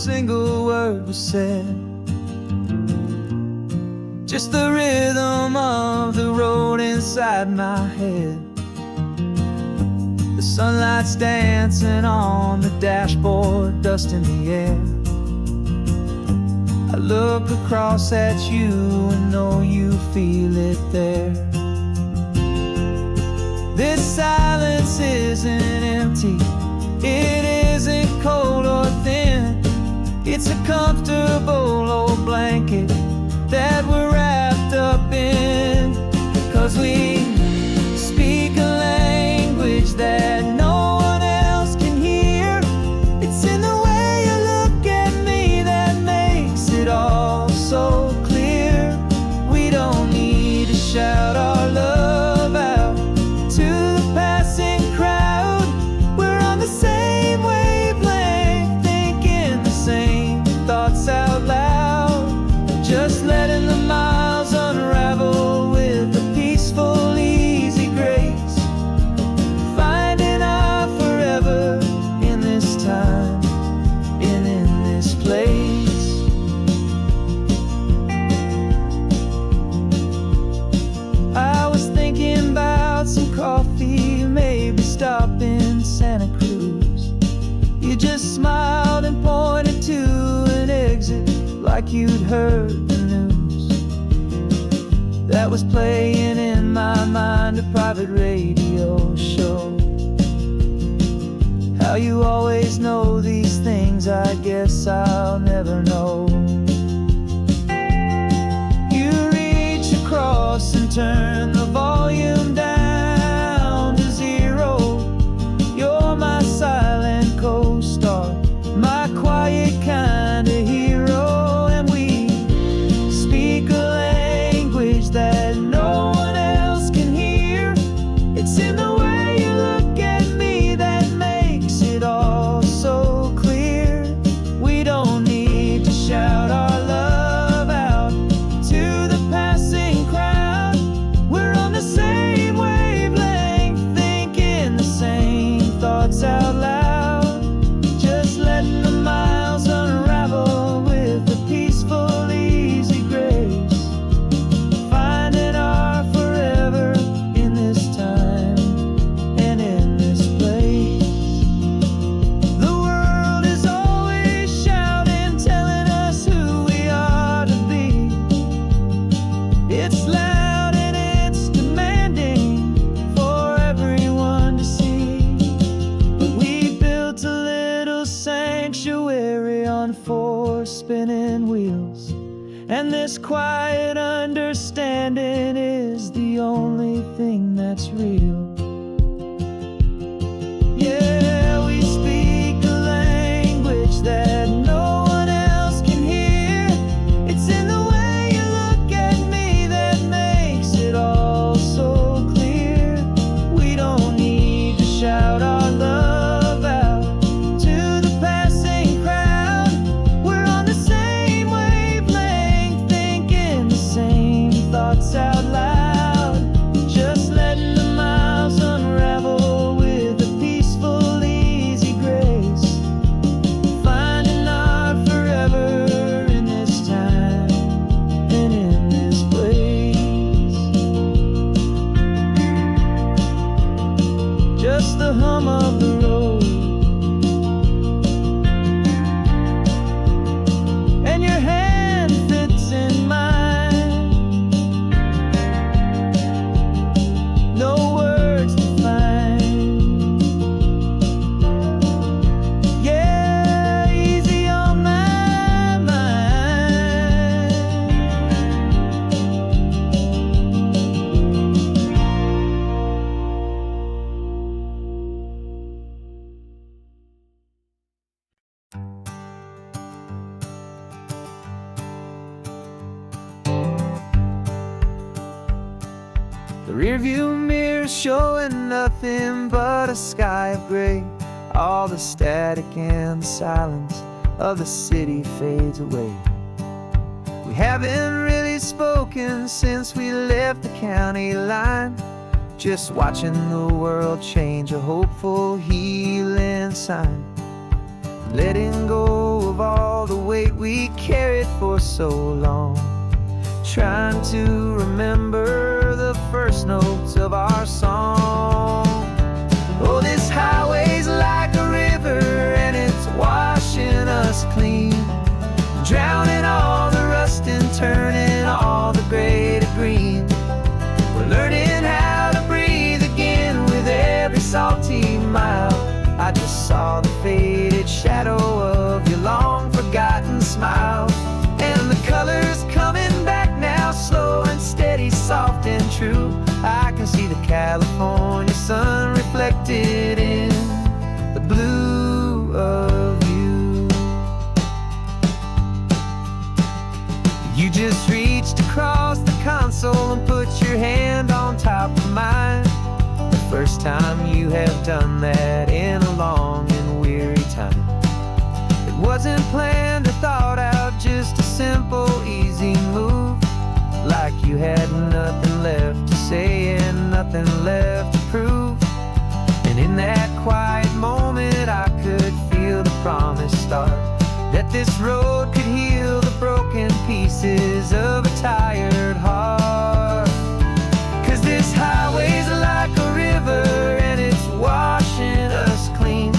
single word was said, just the rhythm of the road inside my head. The sunlight's dancing on the dashboard, dust in the air. I look across at you and know you feel it there. This silence isn't empty, it isn't cold or thin. It's a comfortable old blanket that we're wrapped up in. 'Cause we speak a language that no one else can hear. It's in the way you look at me that makes it all so clear. We don't need to shout our love out to the passing crowd. We're on the same wavelength, thinking the same thoughts out loud. Just letting the miles unravel with a peaceful, easy grace. Finding our forever in this time and in this place. I was thinking about some coffee, maybe stop in Santa Cruz. You just smiled and pointed to an exit like you'd heard the news. That was playing in my mind, a private radio show. How you always know these things, I guess I'll never know. You reach across and turn the volume down to 0. You're my silent co-star, my quiet kind of hero. And we speak a language that no one else can hear. It's in the way you look at me that makes it all so clear. We don't need to shout our love out to the passing crowd. We're on the same wavelength, thinking the same thoughts out loud. Just letting the miles unravel with a peaceful, easy grace. Finding our forever in this time and in this place. The world is always shouting, telling us who we are to be. It's loud and it's demanding for everyone to see. But we built a little sanctuary on 4 spinning wheels, and this quiet understanding is the only thing that's real. Yeah, we speak a language that no one else can hear. It's in the way you look at me that makes it all so clear. We don't need to shout our love out to the passing crowd. We're on the same wavelength, thinking the same thoughts out loud. Just letting the miles unravel with a peaceful, easy grace. Finding our forever in this time and in this place. Just the hum of the road and your hand fits in mine. No words to find. Yeah, easy on my mind. The rearview mirror showing nothing but a sky of gray. All the static and the silence of the city fades away. We haven't really spoken since we left the county line. Just watching the world change, a hopeful healing sign. letting go of all the weight we carried for so long, trying to remember the first notes of our song. Oh, this highway's like a river and it's washing us clean, drowning all the rust and turning all the gray to green. We're learning how to breathe again with every salty mile. I just saw the faded shadow of your long forgotten smile, and the colors coming back now, slow and steady, soft and true. I can see the California sun reflected in the blue of you. You just reached across the console and put your hand on top of mine. The first time you have done that in a long and weary time. It wasn't planned or thought out, just a simple, easy move. Like you had nothing left to say and nothing left to prove. And in that quiet moment I could feel the promise start, that this road could heal the broken pieces of a tired heart. 'Cause this highway's like a river and it's washing us clean,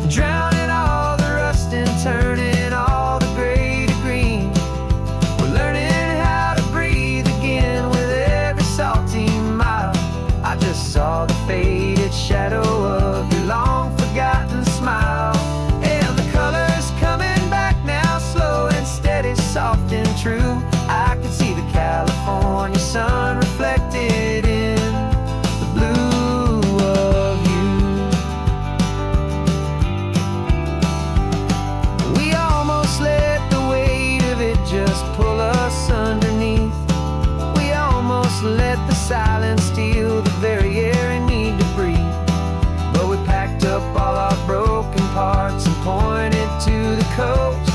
drowning all the rust and turning all the gray to green. We're learning how to breathe again with every salty mile. I just saw the faded shadow of your long forgotten smile, and the colors coming back now, slow and steady, soft and true. I can see the California sun reflected in the blue of you. We almost let the weight of it just pull us underneath. We almost let the silence steal the very air we need to breathe. But we packed up all our broken parts and pointed to the coast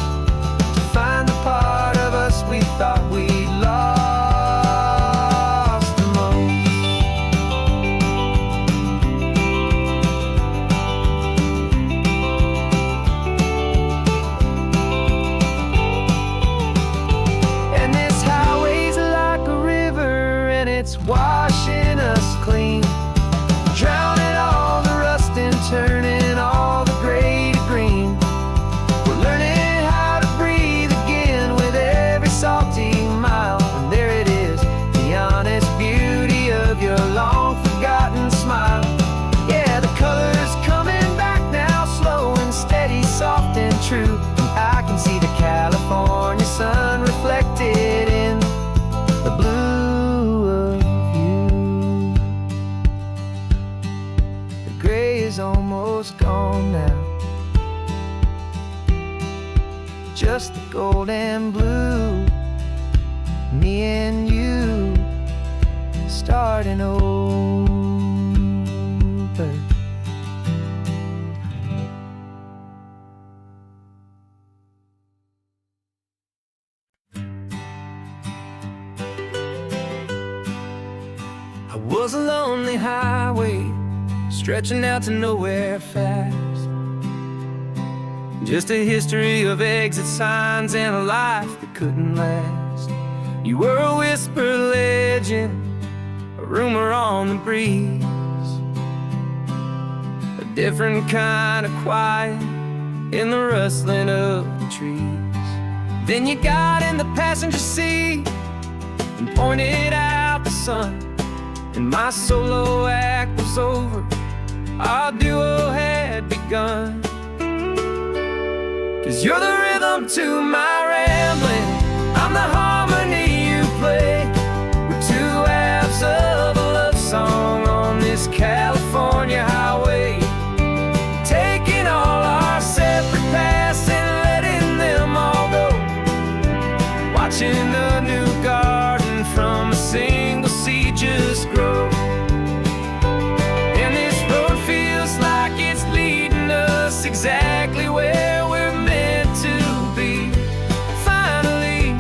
to find the part of us we thought we'd lost the most. And this highway's like a river and it's washing us clean, drowning all the rust and turning all the gray to green. We're learning how to breathe again with every salty mile. And there it is, the honest beauty of your long forgotten smile. Yeah, the colors coming back now, slow and steady, soft and true. I can see the California sun reflected in the blue of you. The gray is almost gone now, just the gold and blue. Me and you starting over. I was a lonely highway stretching out to nowhere fast, just a history of exit signs and a life that couldn't last. You were a whisper legend, a rumor on the breeze, a different kind of quiet in the rustling of the trees. Then you got in the passenger seat and pointed out the sun, and my solo act was over, our duo had begun. 'Cause you're the rhythm to my rambling, I'm the harmony you play. We're two halves of a love song on this California highway, taking all our separate paths and letting them all go, watching a new garden from a single seed just grow. And this road feels like it's leading us exactly where we're meant to be. Finally,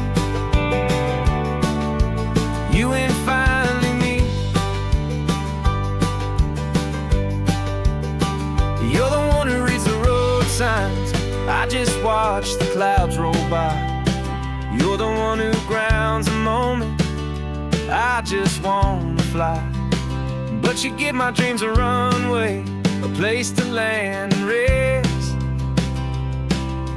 you and finally me. You're the one who reads the road signs, spot. You're the one who grounds a moment. I just wanna fly, but you give my dreams a runway, a place to land and rest.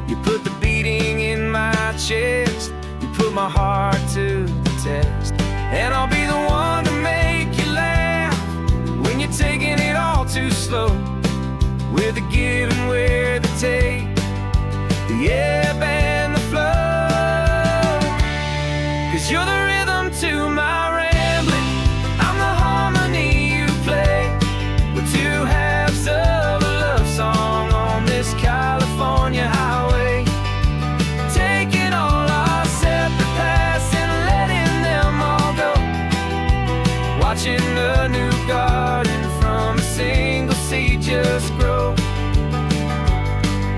You put the beating in my chest, you put my heart to the test. And I'll be the one to make you laugh when you're taking it all too slow. We're the give and we're the take, the ebb and the flow. 'Cause you're the rhythm to my rambling, I'm the harmony you play. We're two halves of a love song on this California highway, taking all our separate paths and letting them all go. Watching a new garden from a single seed just grow.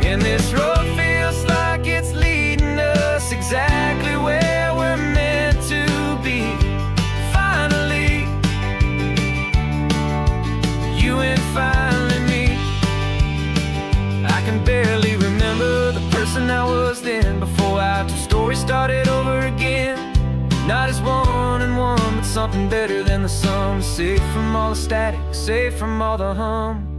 And this road feels like it's leading us exactly where we're meant to be. Finally, you and finally me. I can barely remember the person I was then, before our two stories started over again. Not as one and one, but something better than the sum. Safe from all the static, safe from all the hum.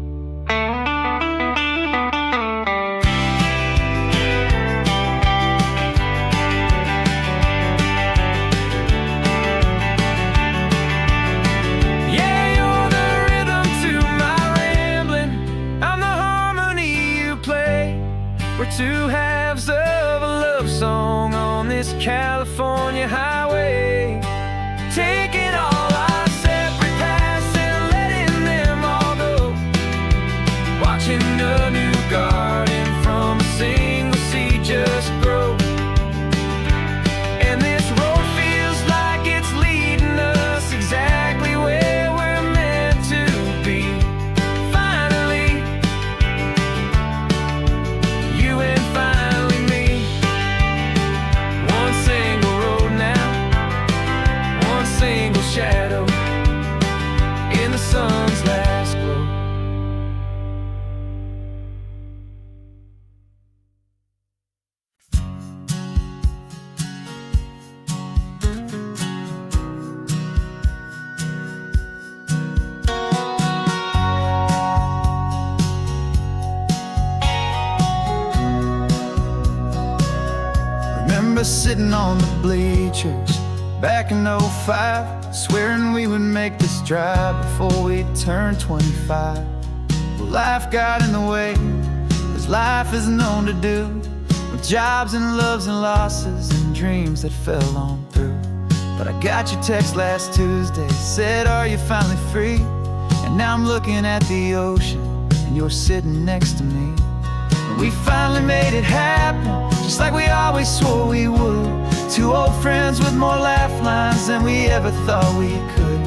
We're two halves of a love song on this California highway, taking all our separate paths and letting them all go. Watching a new garden from a single seed just grow. And this road feels like it's leading us exactly where we're meant to be. Finally, you and finally me. One single road now, one single shadow in the sun's last glow. Remember sitting on the bleachers back in '05, swearing we would make this drive before we turned 25. Well, life got in the way, as life is known to do, with jobs and loves and losses and dreams that fell on through. But I got your text last Tuesday, said, are you finally free? And now I'm looking at the ocean, and you're sitting next to me. And we finally made it happen, just like we always swore we would. Two old friends with more laugh lines than we ever thought we could.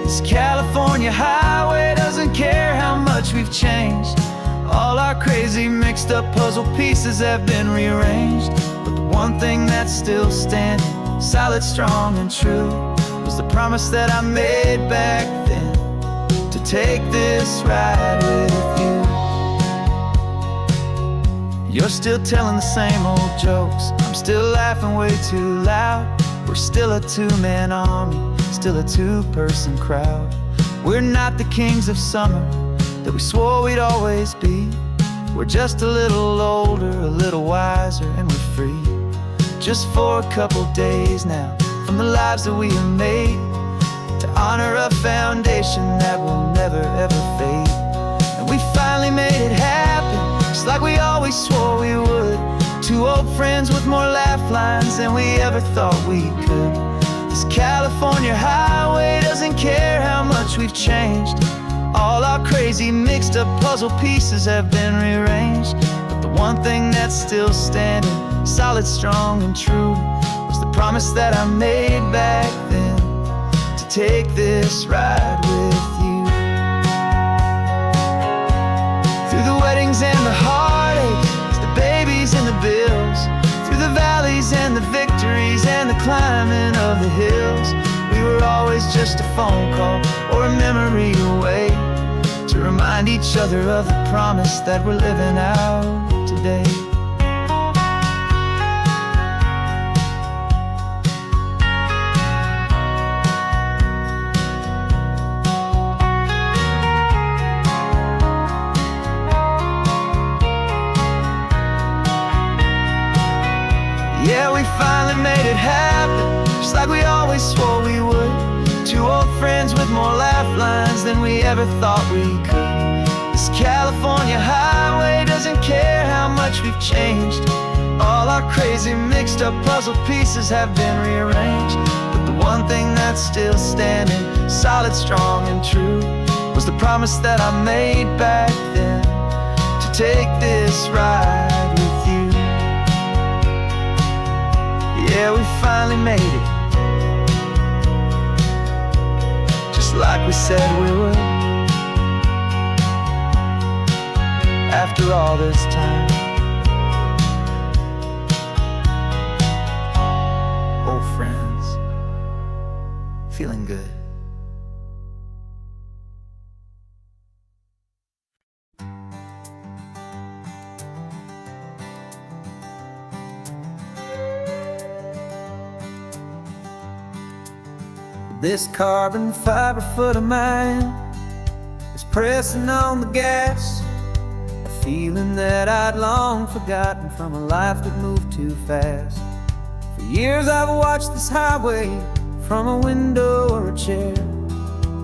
This California highway doesn't care how much we've changed. All our crazy mixed up puzzle pieces have been rearranged. But the one thing that's still standing, solid, strong, and true, was the promise that I made back then, to take this ride with you. You're still telling the same old jokes, I'm still laughing way too loud. We're still a two-man army, still a two-person crowd. We're not the kings of summer that we swore we'd always be. We're just a little older, a little wiser, and we're free. Just for a couple days now, from the lives that we have made, to honor a foundation that will never ever fade. And we finally made it happen, just like we always swore we would. Two old friends with more laugh lines than we ever thought we could. This California highway doesn't care how much we've changed. All our crazy mixed up puzzle pieces have been rearranged. But the one thing that's still standing, solid, strong, and true, was the promise that I made back then, to take this ride with you. Through the weddings and the heartaches, the babies and the bills, through the valleys and the victories and the climbing of the hills, we were always just a phone call or a memory away, to remind each other of the promise that we're living out today. finally made it happen, just like we always swore we would. Two old friends with more laugh lines than we ever thought we could. This California highway doesn't care how much we've changed. All our crazy mixed up puzzle pieces have been rearranged. But the one thing that's still standing, solid, strong, and true, was the promise that I made back then, to take this ride with you. Yeah, we finally made it, just like we said we would. After all this time, old friends, feeling good. This carbon fiber foot of mine is pressing on the gas, a feeling that I'd long forgotten from a life that moved too fast. For years I've watched this highway from a window or a chair,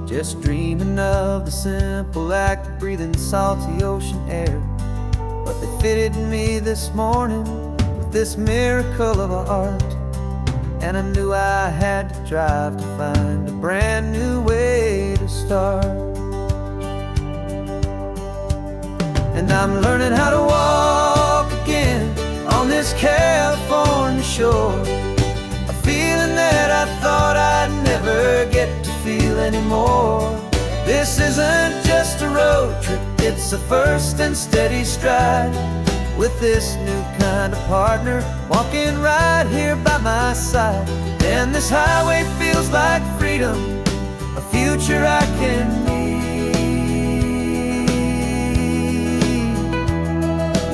just dreaming of the simple act of breathing salty ocean air. But they fitted me this morning with this miracle of art, and I knew I had to drive to find a brand new way to start. And I'm learning how to walk again on this California shore, a feeling that I thought I'd never get to feel anymore. This isn't just a road trip, it's a first and steady stride, with this new kind of partner walking right here by my side. And this highway feels like freedom, a future I can need,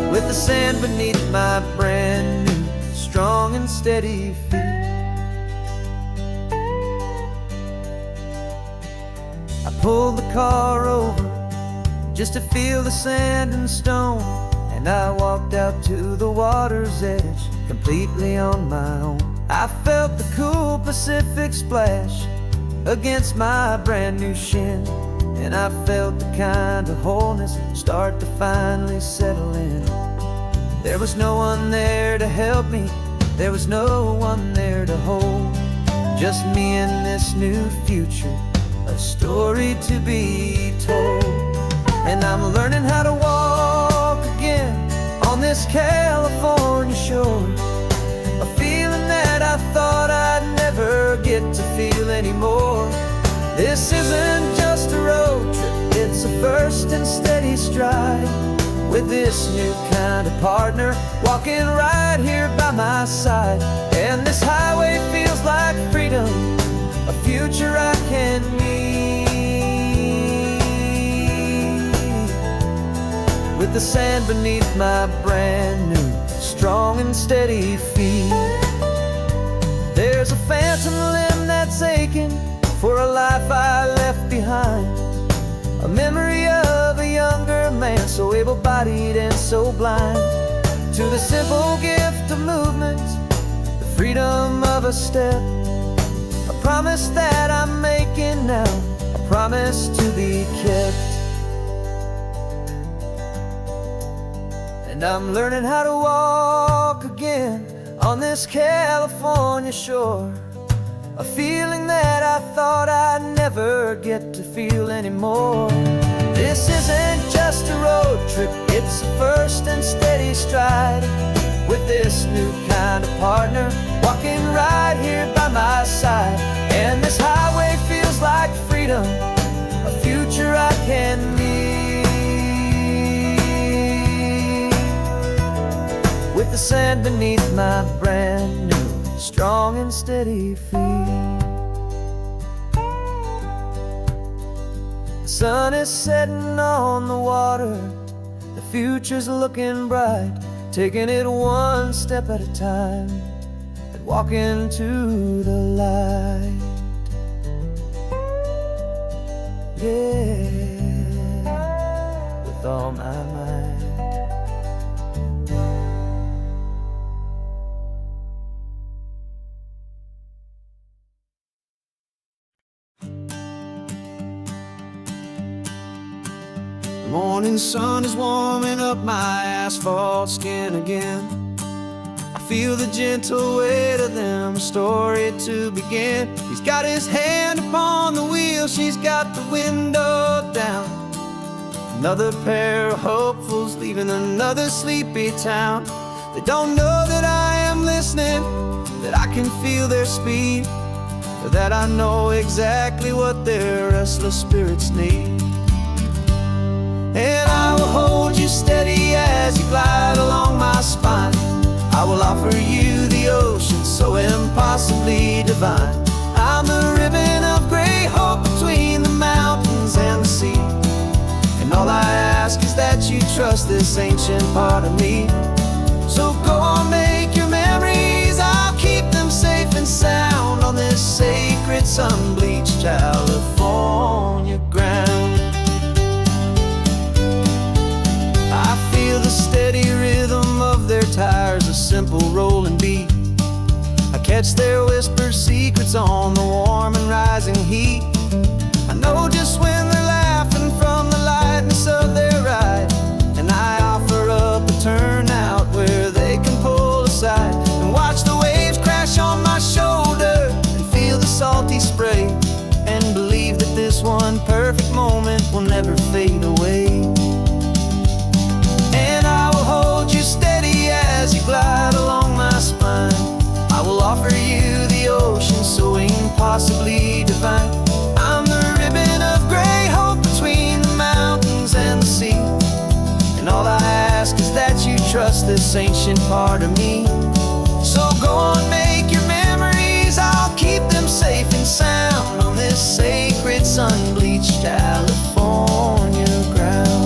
with the sand beneath my brand new, strong and steady feet. I pulled the car over just to feel the sand and stone, and I walked out to the water's edge, completely on my own. I felt the cool Pacific splash against my brand new shin, and I felt the kind of wholeness start to finally settle in. There was no one there to help me, there was no one there to hold, just me and this new future, a story to be told. And I'm learning how to walk again on this California shore, a feeling that I thought I'd never get to feel anymore. This isn't just a road trip, it's a first and steady stride, with this new kind of partner walking right here by my side. And this highway feels like freedom, a future I can need, with the sand beneath my brand new, strong and steady feet. There's a phantom limb that's aching for a life I left behind, a memory of a younger man, so able-bodied and so blind, to the simple gift of movement, the freedom of a step, a promise that I'm making now, a promise to be kept. And I'm learning how to walk again on this California shore, a feeling that I thought I'd never get to feel anymore. This isn't just a road trip, it's a first and steady stride, with this new kind of partner walking right here by my side. And this highway feels like freedom, a future I can need, with the sand beneath my brand new, strong and steady feet. The sun is setting on the water, the future's looking bright, taking it one step at a time and walking to the light. Yeah, with all my might. Morning sun is warming up my asphalt skin again. I feel the gentle weight of them, a story to begin. He's got his hand upon the wheel, she's got the window down. Another pair of hopefuls leaving another sleepy town. They don't know that I am listening, that I can feel their speed, or that I know exactly what their restless spirits need. And I will hold you steady as you glide along my spine. I will offer you the ocean so impossibly divine. I'm the ribbon of gray hope between the mountains and the sea. And all I ask is that you trust this ancient part of me. So go on, make your memories, I'll keep them safe and sound on this sacred sun-bleached California ground. I feel the steady rhythm of their tires, a simple rolling beat. I catch their whispered secrets on the warm and rising heat. I know just when they're laughing from the lightness of their ride, and I offer up a turnout where they can pull aside and watch the waves crash on my shoulder and feel the salty spray, and believe that this one perfect moment will never fade away. And I will hold you steady as you glide along my spine. I will offer you the ocean so impossibly divine. I'm the ribbon of gray hope between the mountains and the sea. And all I ask is that you trust this ancient part of me. So go on, make your memories, I'll keep them safe and sound on this sacred sun-bleached California ground.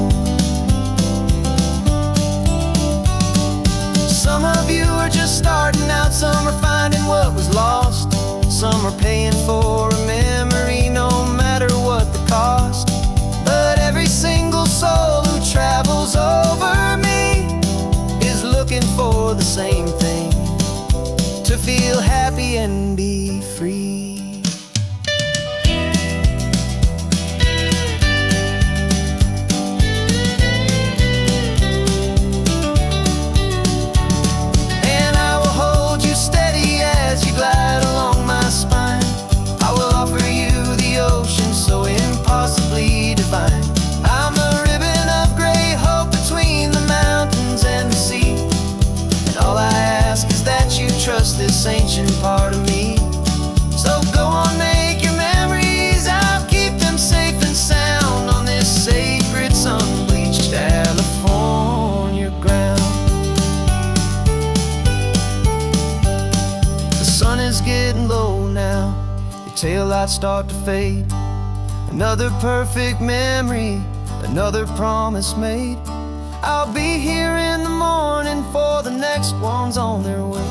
Some of you are just starting out, some are finding what was lost, some are paying for a memory no matter what the cost. But every single soul who travels over me is looking for the same thing, to feel happy and be free. Glide along my spine. I will offer you the ocean so impossibly divine. I'm the ribbon of gray hope between the mountains and the sea. And all I ask is that you trust this ancient part of me. So go on, make your memories, I'll keep them safe and sound on this sacred sun-bleached California ground. The sun is getting low now, your taillights start to fade. Another perfect memory, another promise made. I'll be here in the morning for the next ones on their way.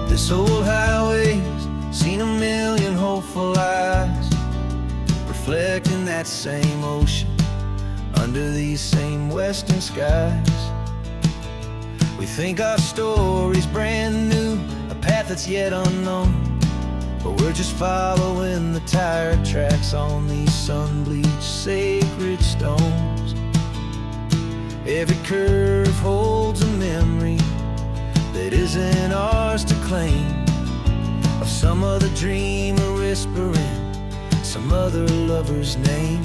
This old highway's seen a million hopeful eyes, reflecting that same ocean under these same western skies. We think our story's brand new, a path that's yet unknown, but we're just following the tire tracks on these sun-bleached sacred stones. Every curve holds a memory that isn't ours to claim, of some other dreamer whispering some other lover's name.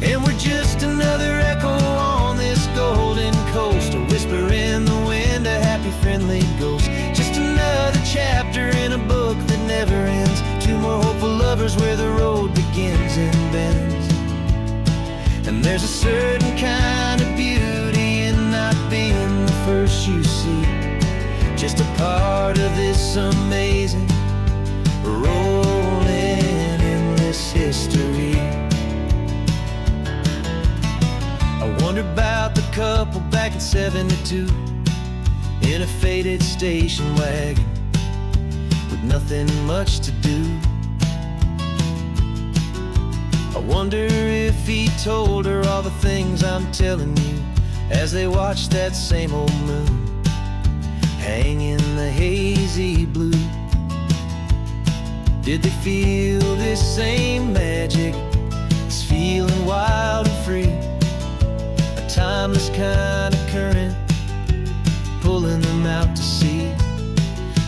And we're just another echo on this golden coast, a whisper in the wind, a happy friendly ghost. Just another chapter in a book that never ends, two more hopeful lovers where the road begins and bends. And there's a certain kind of beauty in not being the first you see, just a part of this amazing, rolling, endless history. I wonder about the couple back 72 in a faded station wagon with nothing much to do. I wonder if he told her all the things I'm telling you as they watched that same old moon hang in the hazy blue. Did they feel this same magic, this feeling wild and free, a timeless kind of current pulling them out to sea?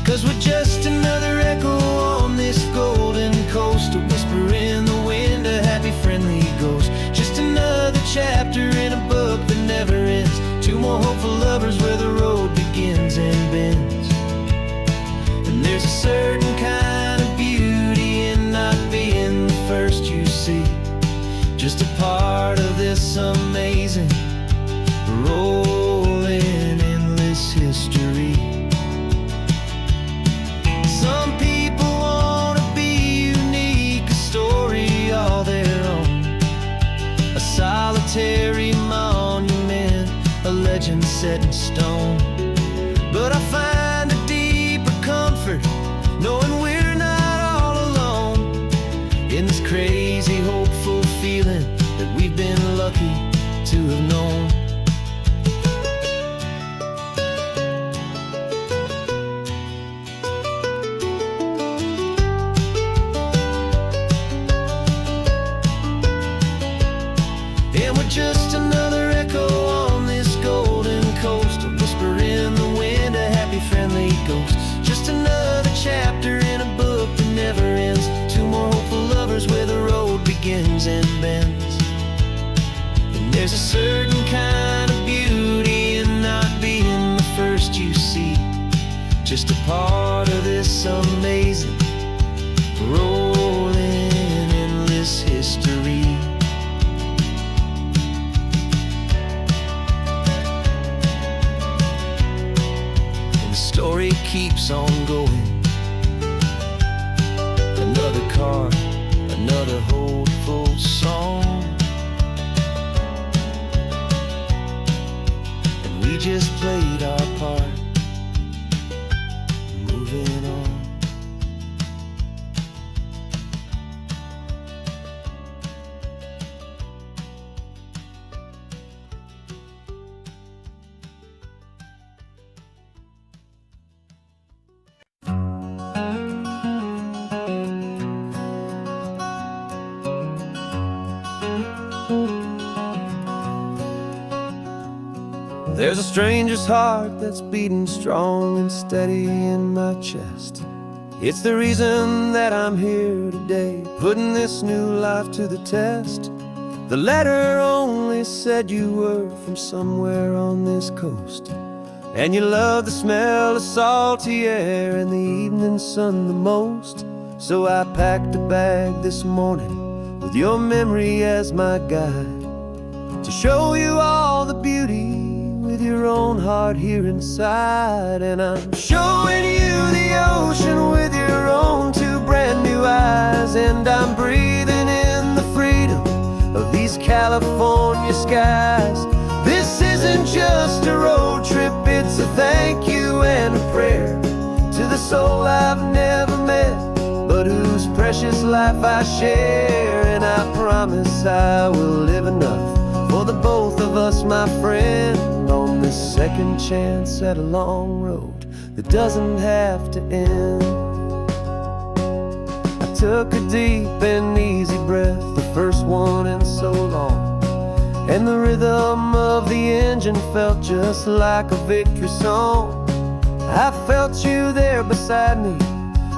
'Cause we're just another echo on this golden coast, a whisper in the wind, a happy friendly ghost. Just another chapter in a book that never ends, two more hopeful lovers where the road begins and bends. And there's a certain kind of beauty in not being the first you see, just a part of this amazing rolling endless history. Some people wanna be unique, a story all their own, a solitary monument, a legend set in stone. But I find a deeper comfort knowing we're not all alone in this crazy, hopeful feeling that we've been lucky to have known. And we're just another echo on this golden coast, a whisper in the wind, a happy friendly ghost. Just another chapter in a book that never ends, two more hopeful lovers where the road begins and bends. And there's a certain kind of beauty in not being the first you see, just a part of this amazing rolling endless history. Story keeps on going. Another card, another hopeful song, and we just played our part, moving on. There's a stranger's heart that's beating strong and steady in my chest. It's the reason that I'm here today, putting this new life to the test. The letter only said you were from somewhere on this coast, and you love the smell of salty air and the evening sun the most. So I packed a bag this morning with your memory as my guide, to show you all the beauty with your own heart here inside. And I'm showing you the ocean with your own two brand new eyes, and I'm breathing in the freedom of these California skies. This isn't just a road trip, it's a thank you and a prayer to the soul I've never met, but whose precious life I share. And I promise I will live enough for the both of us, my friend, on this second chance at a long road that doesn't have to end. I took a deep and easy breath, the first one in so long, and the rhythm of the engine felt just like a victory song. I felt you there beside me,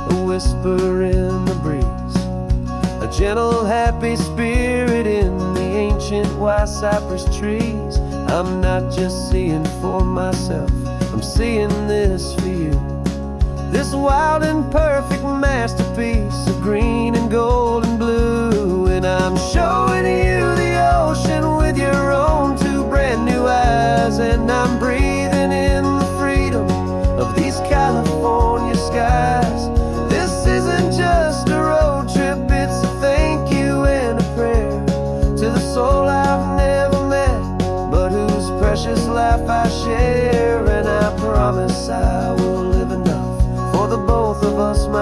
a whisper in the breeze, a gentle happy spirit in the ancient white cypress trees. I'm not just seeing for myself, I'm seeing this for you, this wild and perfect masterpiece of green and gold and blue. And I'm showing you the ocean with your own two brand new eyes, and I'm breathing in the freedom of these California skies. This isn't just a road trip, it's a thank you and a prayer to the soul I've never met, but whose precious life I share.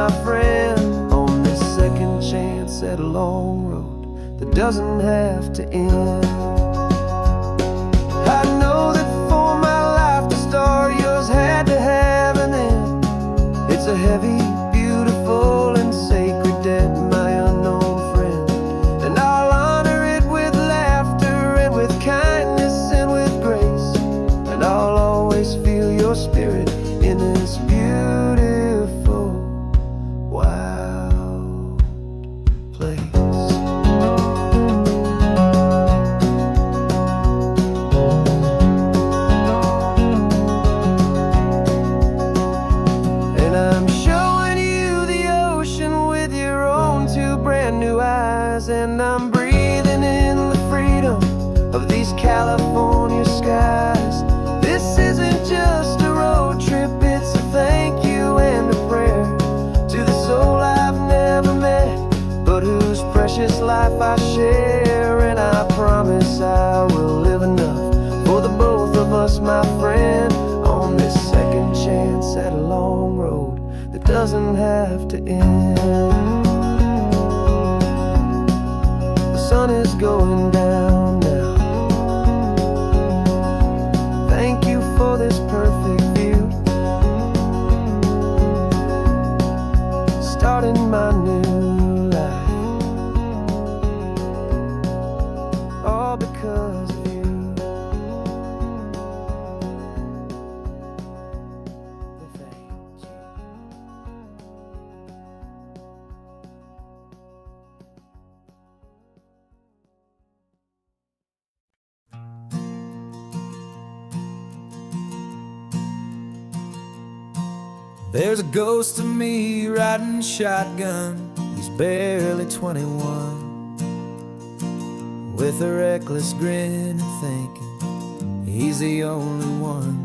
my friend, on this second chance at a long road that doesn't have to end. I know that for my life to start, yours had to have an end. It's a heavy, beautiful, and sacred debt, my unknown friend, and I'll honor it with laughter and with kindness and with grace, and I'll always feel your spirit in this beautiful, wild place. And I'm showing you the ocean with your own two brand new eyes, and I'm breathing in the freedom of these California skies. This isn't just a road trip, it's a thank you and a prayer to the soul I've never met, but whose precious life I share. And I promise I will live enough for the both of us, my friend, on this second chance at a long road that doesn't have to end. The sun is going down now. Thank you for this perfect view, starting my new life, all because of you. Thank you. There's a ghost of me riding shotgun. He's barely 21, with a reckless grin and thinking he's the only one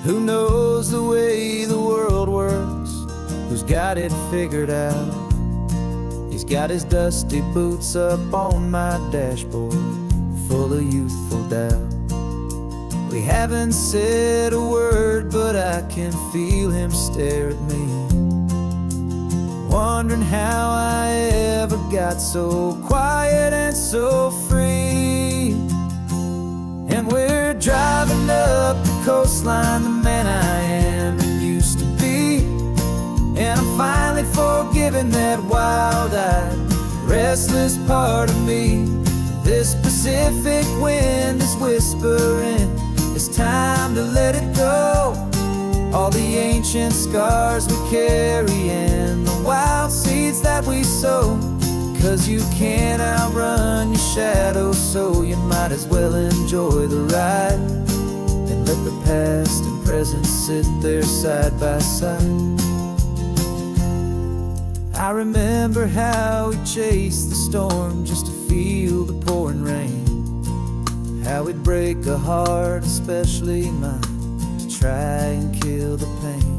who knows the way the world works, who's got it figured out. He's got his dusty boots up on my dashboard, full of youthful doubt. We haven't said a word, but I can feel him stare at me, wondering how I ever got so quiet and so free. And we're driving up the coastline, the man I am and used to be, and I'm finally forgiving that wild-eyed, restless part of me. This Pacific wind is whispering, it's time to let it go. All the ancient scars we carry and the wild seeds that we sow. 'Cause you can't outrun your shadow, so you might as well enjoy the ride and let the past and present sit there side by side. I remember how we chased the storm just to feel the pouring rain, how we'd break a heart, especially mine, to try and kill the pain.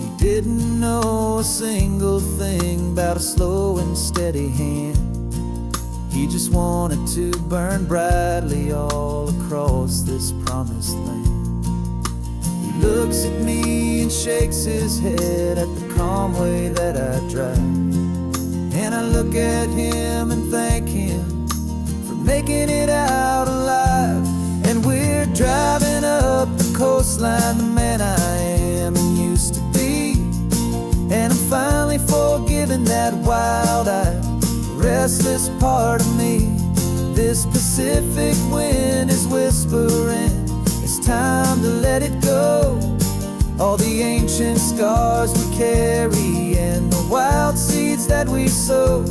He didn't know a single thing about a slow and steady hand. He just wanted to burn brightly all across this promised land. He looks at me and shakes his head at the calm way that I drive, and I look at him and thank him for making it out alive. And we're driving up the coastline, the man I am and used to be, and I'm finally forgiving that wild-eyed, restless part of me. This Pacific wind is whispering, it's time to let it go. All the ancient scars we carry and the wild seeds that we sow.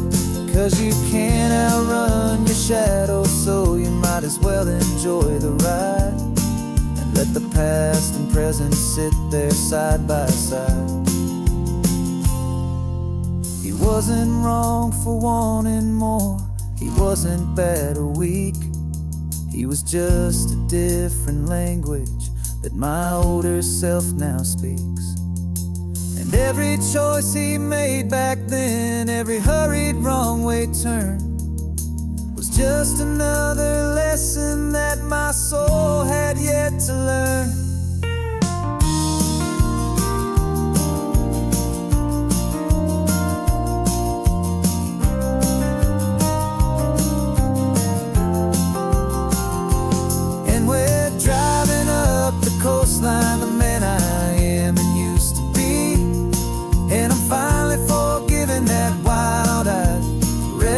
'Cause you can't outrun your shadow, so you might as well enjoy the ride and let the past and present sit there side by side. He wasn't wrong for wanting more, he wasn't bad or weak. He was just a different language that my older self now speaks. And every choice he made back then, every hurried wrong way turn, was just another lesson that my soul had yet to learn.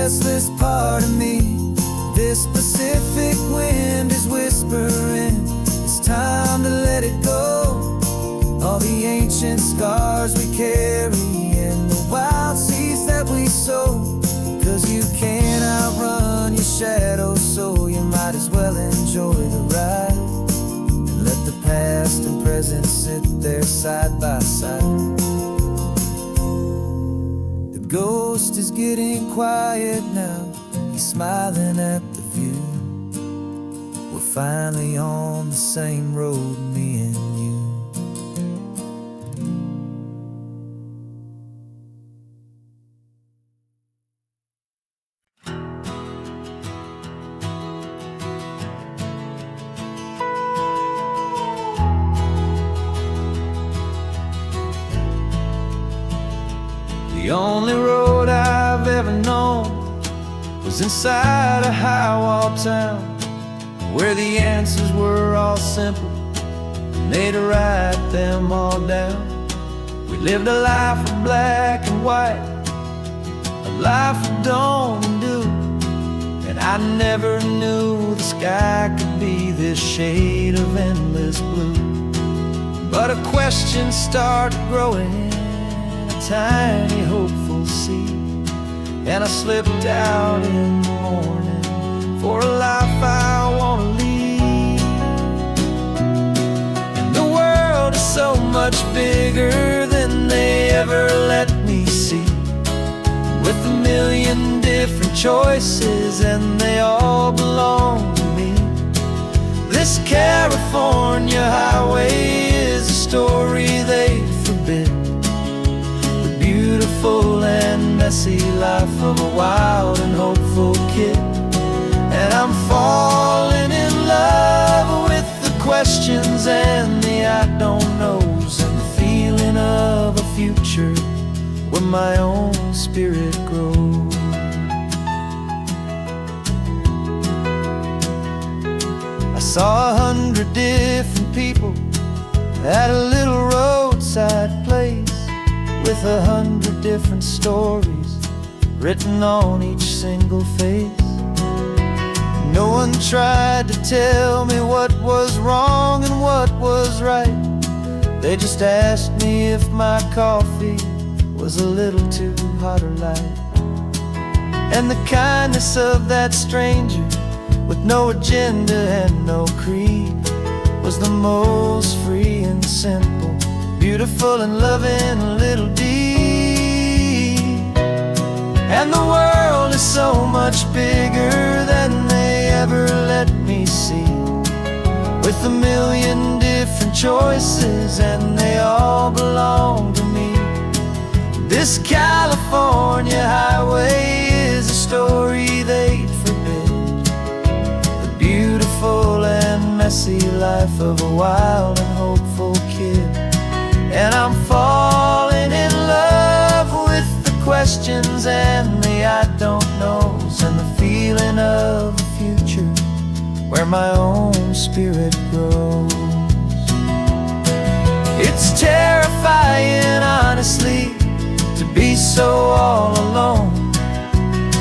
restless part of me. This Pacific wind is whispering, it's time to let it go. All the ancient scars we carry and the wild seeds that we sow. 'Cause you can't outrun your shadow, so you might as well enjoy the ride. And let the past and present sit there side by side. The ghost is getting quiet now, he's smiling at the view. We're finally on the same road, me and you. The only road I've ever known was inside a high-wall town, where the answers were all simple, and they'd write them all down. We lived a life of black and white, a life of dawn and dew, and I never knew the sky could be this shade of endless blue. But a question started growing, tiny hopeful seed, and I slipped out in the morning for a life I want to lead. And the world is so much bigger than they ever let me see, with a million different choices and they all belong to me. This California highway is a story they forbid, beautiful and messy life of a wild and hopeful kid. And I'm falling in love with the questions and the I don't knows, and the feeling of a future where my own spirit grows. I saw 100 different people at a little roadside place, with 100 different stories written on each single face. No one tried to tell me what was wrong and what was right. They just asked me if my coffee was a little too hot or light. And the kindness of that stranger, with no agenda and no creed, was the most free and simple, beautiful and loving little deed. And the world is so much bigger than they ever let me see, with a million different choices and they all belong to me. This California highway is a story they'd forbid, the beautiful and messy life of a wild and hopeful kid. And I'm falling in love with the questions and the I don't knows, and the feeling of a future where my own spirit grows. It's terrifying, honestly, to be so all alone,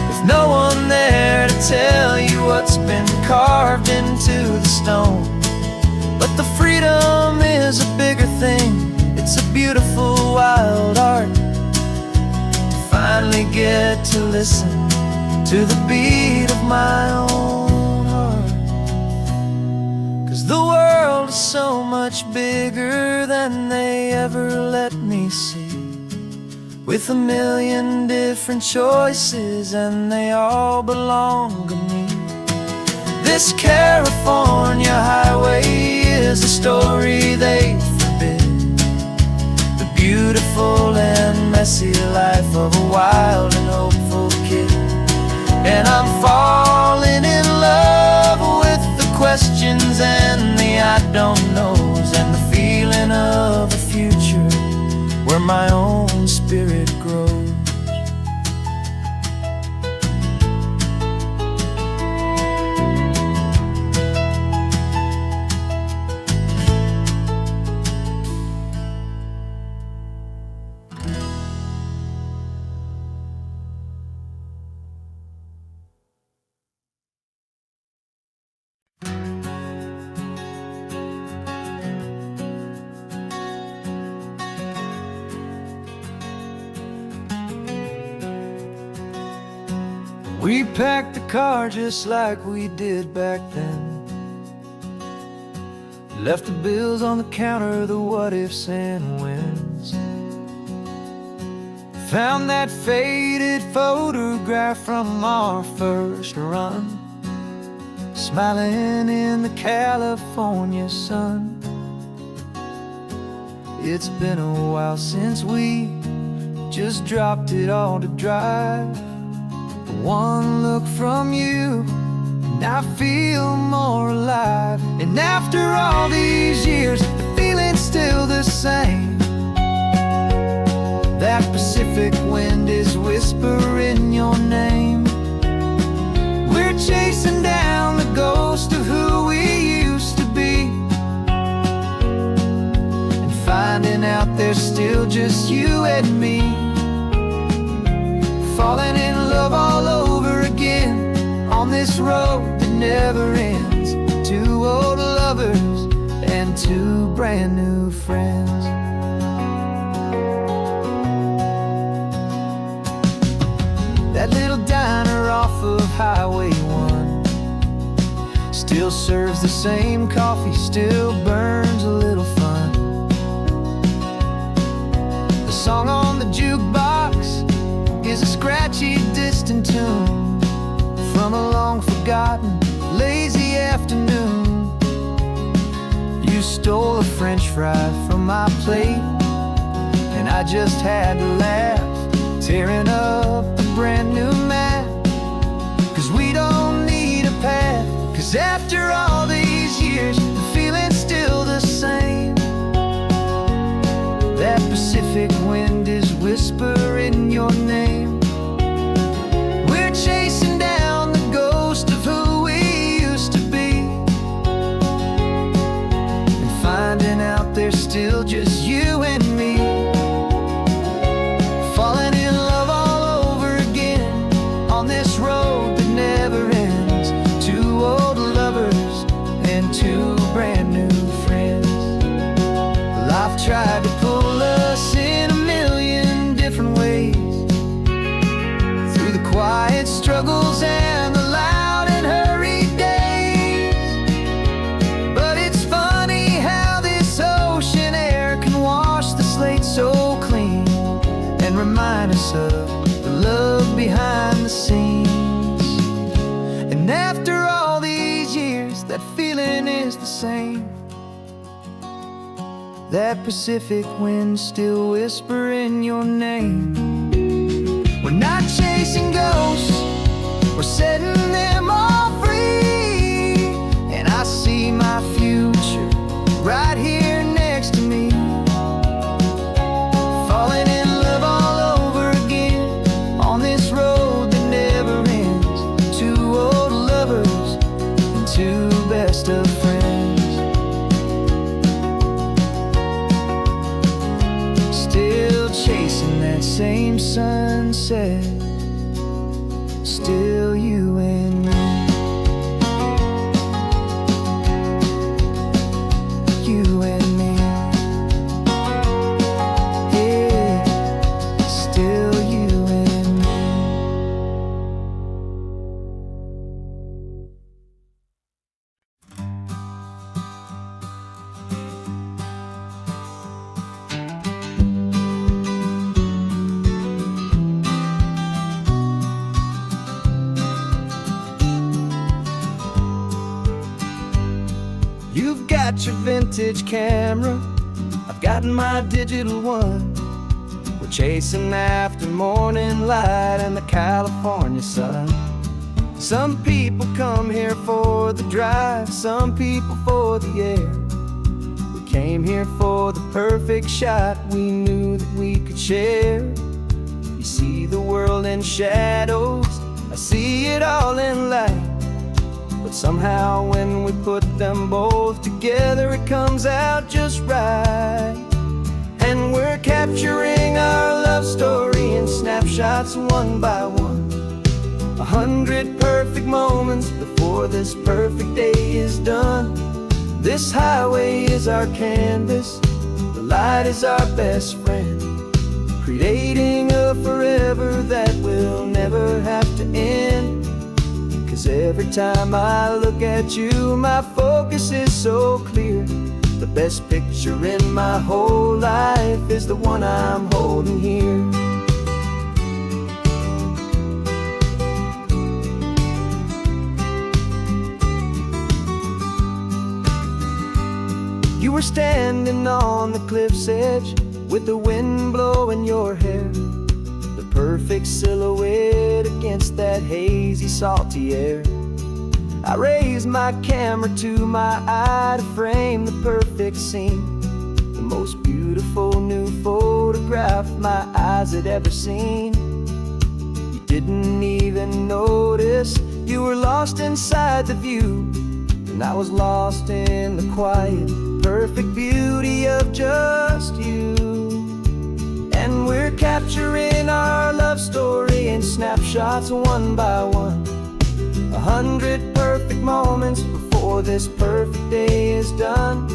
with no one there to tell you what's been carved into the stone. But the freedom is a bigger thing, it's a beautiful wild art, to finally get to listen to the beat of my own heart. 'Cause the world is so much bigger than they ever let me see, with a million different choices and they all belong to me. This California highway is a story they forbid, the beautiful and messy life of a wild and hopeful kid. And I'm falling in love with the questions and the I don't knows, and the feeling of a future where my own spirit grows. We packed the car just like we did back then. Left the bills on the counter, the what ifs and whens. Found that faded photograph from our first run, smiling in the California sun. It's been a while since we just dropped it all to drive. One look from you and I feel more alive. And after all these years, the feeling's still the same. That Pacific wind is whispering your name. We're chasing down the ghost of who we used to be, and finding out there's still just you and me. Falling in love all over again on this road that never ends. Two old lovers and two brand new friends. That little diner off of Highway 1 still serves the same coffee, still burns a little fun. The song on the jukebox is a scratchy, distant tune from a long-forgotten, lazy afternoon. You stole a French fry from my plate, and I just had to laugh, tearing up a brand new map. 'Cause we don't need a path, 'cause after all these years, the feeling's still the same. That Pacific wind is whispering your name. We're chasing down the ghost of who we used to be, and finding out there's still just you and me. Falling in love all over again on this road that never ends. Two old lovers and two brand new friends. Life tried to pull us in a million different ways, through the quiet struggles and the loud and hurried days. But it's funny how this ocean air can wash the slate so clean, and remind us of the love behind the scenes. And after all these years, that feeling is the same. That Pacific wind still whispering your name. We're not chasing ghosts, we're setting them all free. And I see my future right here next to me. Falling in love all over again on this road that never ends. Two old lovers and two best of friends. Still chasing that same sunset, still you and me. You and me. Yeah, still you and me. You've got your vintage camera, I've got my digital one. We're chasing after morning light and the California sun. Some people come here for the drive, some people for the air. We came here for the perfect shot we knew that we could share. You see the world in shadows, I see it all in light. But somehow when we put them both together, it comes out just right. And we're capturing our love story in snapshots one by one. 100 perfect moments before this perfect day is done. This highway is our canvas, the light is our best friend, creating a forever that will never have to end. every time I look at you, my focus is so clear. The best picture in my whole life is the one I'm holding here. You were standing on the cliff's edge with the wind blowing your hair, the perfect silhouette against that hazy, salty air. I raised my camera to my eye to frame the perfect scene, the most beautiful new photograph my eyes had ever seen. You didn't even notice you were lost inside the view, and I was lost in the quiet, perfect beauty of just you. And we're capturing our love story in snapshots one by one, 100 perfect moments before this perfect day is done.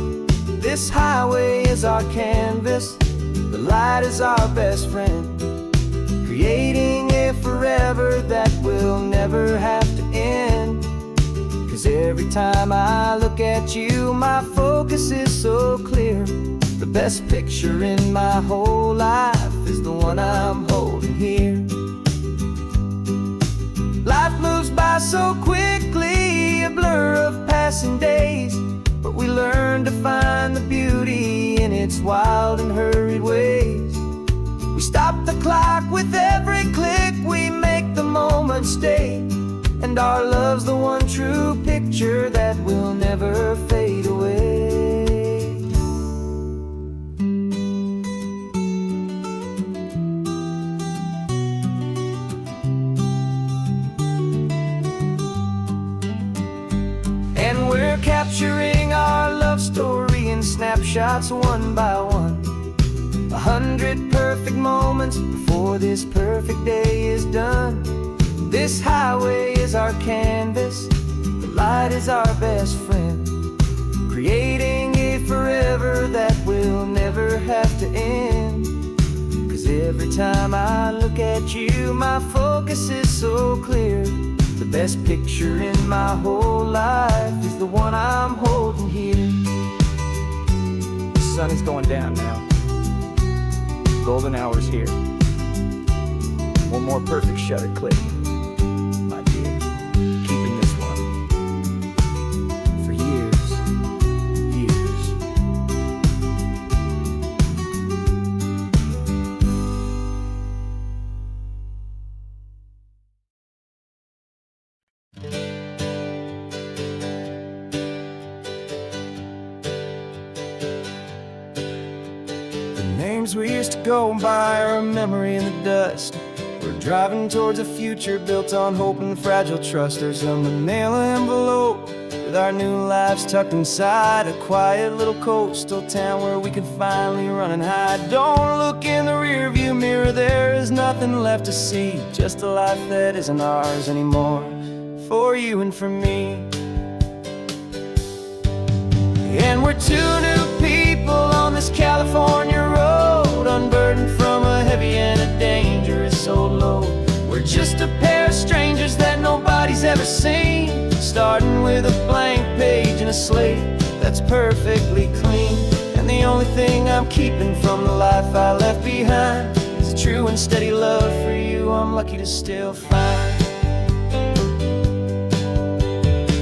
This highway is our canvas, the light is our best friend, creating a forever that will never have to end. 'Cause every time I look at you, my focus is so clear. The best picture in my whole life is the one I'm holding here. Life moves by so quickly, a blur of passing days, but we learn to find the beauty in its wild and hurried ways. We stop the clock with every click, we make the moment stay, and our love's the one true picture that will never fade away. And we're capturing our love story in snapshots one by one, 100 perfect moments before this perfect day is done. This highway is our canvas, the light is our best friend, creating a forever that will never have to end. 'Cause every time I look at you, my focus is so clear. The best picture in my whole life is the one I'm holding here. The sun is going down now. Golden hour's here. One more perfect shutter click, my dear. Keeping this one for years, years. Names we used to go by are a memory in the dust. We're driving towards a future built on hope and fragile trust. There's a manila envelope with our new lives tucked inside, a quiet little coastal town where we can finally run and hide. Don't look in the rearview mirror, there is nothing left to see, just a life that isn't ours anymore, for you and for me. And we're two new people on this California road, unburdened from a heavy and a dangerous soul load. We're just a pair of strangers that nobody's ever seen, starting with a blank page and a slate that's perfectly clean. And the only thing I'm keeping from the life I left behind is a true and steady love for you I'm lucky to still find.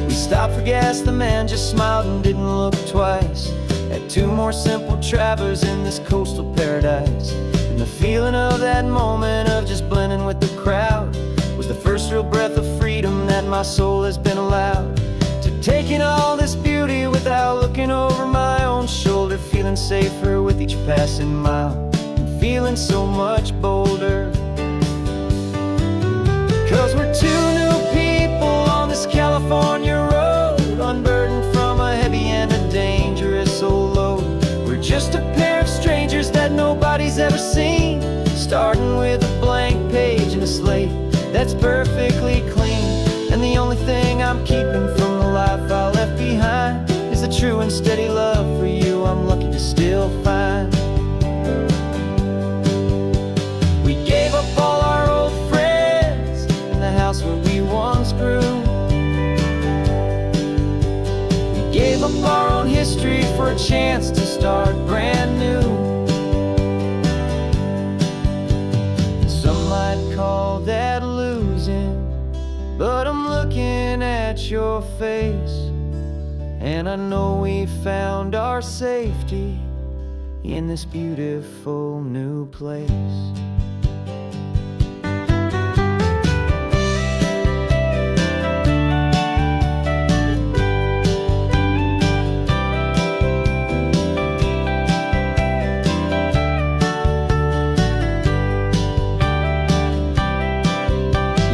We stopped for gas, the man just smiled and didn't look twice. Had two more simple travelers in this coastal paradise. And the feeling of that moment of just blending with the crowd was the first real breath of freedom that my soul has been allowed to take in all this beauty without looking over my own shoulder, feeling safer with each passing mile, and feeling so much bolder. 'Cause we're two new people on this California road, unburdened from a heavy and a dangerous soul load. We're just a pair of strangers that nobody's ever seen, starting with a blank page and a slate that's perfectly clean. And the only thing I'm keeping from the life I left behind is the true and steady love for you I'm lucky to still find. We gave up all our old friends and the house where we once grew, chance to start brand new. Some might call that losing, but I'm looking at your face, and I know we found our safety in this beautiful new place.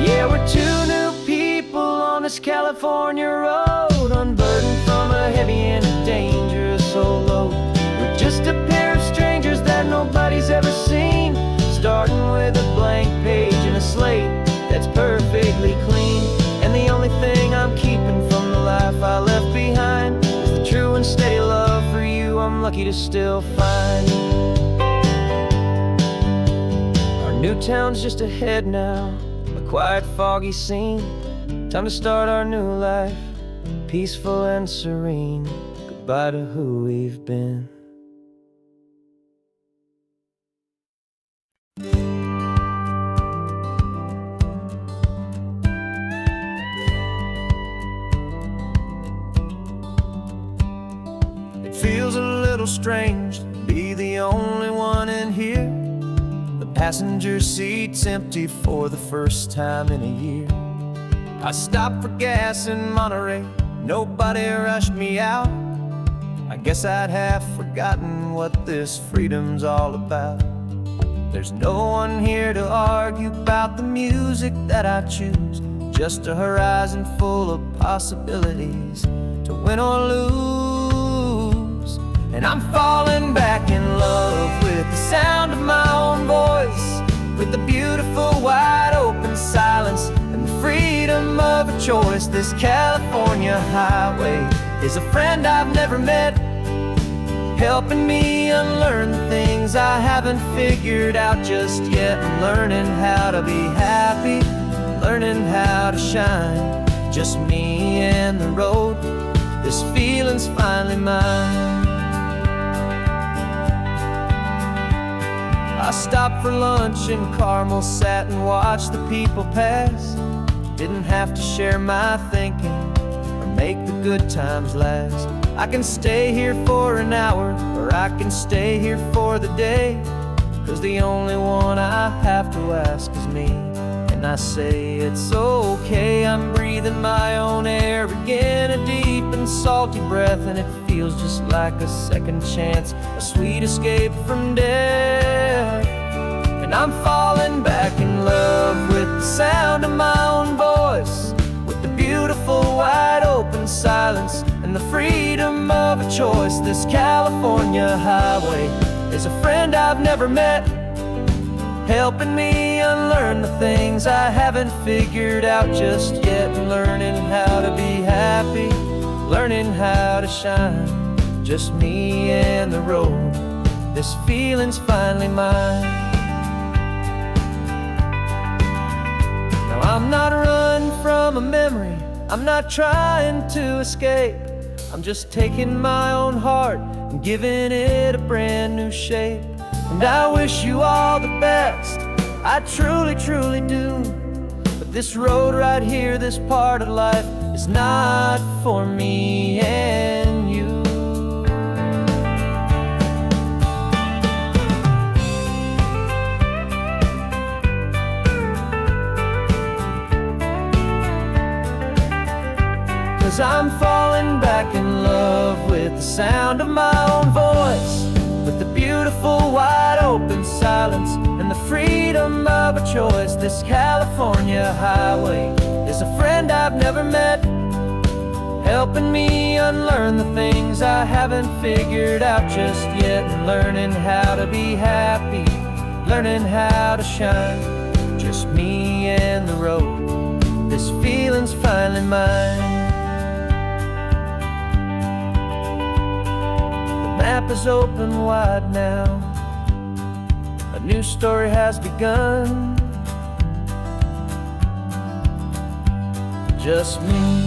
Yeah, we're two new people on this California road, unburdened from a heavy and a dangerous old load. We're just a pair of strangers that nobody's ever seen, starting with a blank page and a slate that's perfectly clean. And the only thing I'm keeping from the life I left behind is the true and steady love for you I'm lucky to still find. Our new town's just ahead now, a quiet, foggy scene. Time to start our new life, peaceful and serene. Goodbye to who we've been. It feels a little strange to be the only one in here. The passenger seat's empty for the first time in a year. I stopped for gas in Monterey, nobody rushed me out. I guess I'd half forgotten what this freedom's all about. There's no one here to argue about the music that I choose, just a horizon full of possibilities to win or lose. And I'm falling back in love with the sound of my own voice, with the beautiful wide open silence and the freedom of a choice. This California highway is a friend I've never met, helping me unlearn the things I haven't figured out just yet. I'm learning how to be happy, learning how to shine, just me and the road. This feeling's finally mine. I stopped for lunch in Carmel, sat and watched the people pass. Didn't have to share my thinking or make the good times last. I can stay here for an hour, or I can stay here for the day, 'cause the only one I have to ask is me. And I say it's okay, I'm breathing my own air again, a deep and salty breath, and it feels just like a second chance, a sweet escape from death. And I'm falling back in love with the sound of my own voice, with the beautiful wide open silence and the freedom of a choice. This California highway is a friend I've never met, helping me unlearn the things I haven't figured out just yet. Learning how to be happy, learning how to shine, just me and the road. This feeling's finally mine. Now I'm not running from a memory, I'm not trying to escape. I'm just taking my own heart and giving it a brand new shape. And I wish you all the best, I truly, truly do. But this road right here, this part of life, is not for me and you. Cause I'm falling back in love with the sound of my own voice, with the beautiful wide open silence and the freedom of a choice. This California highway is a friend I've never met, helping me unlearn the things I haven't figured out just yet. And learning how to be happy, learning how to shine, just me and the road. This feeling's finally mine. The map is open wide now, a new story has begun, just me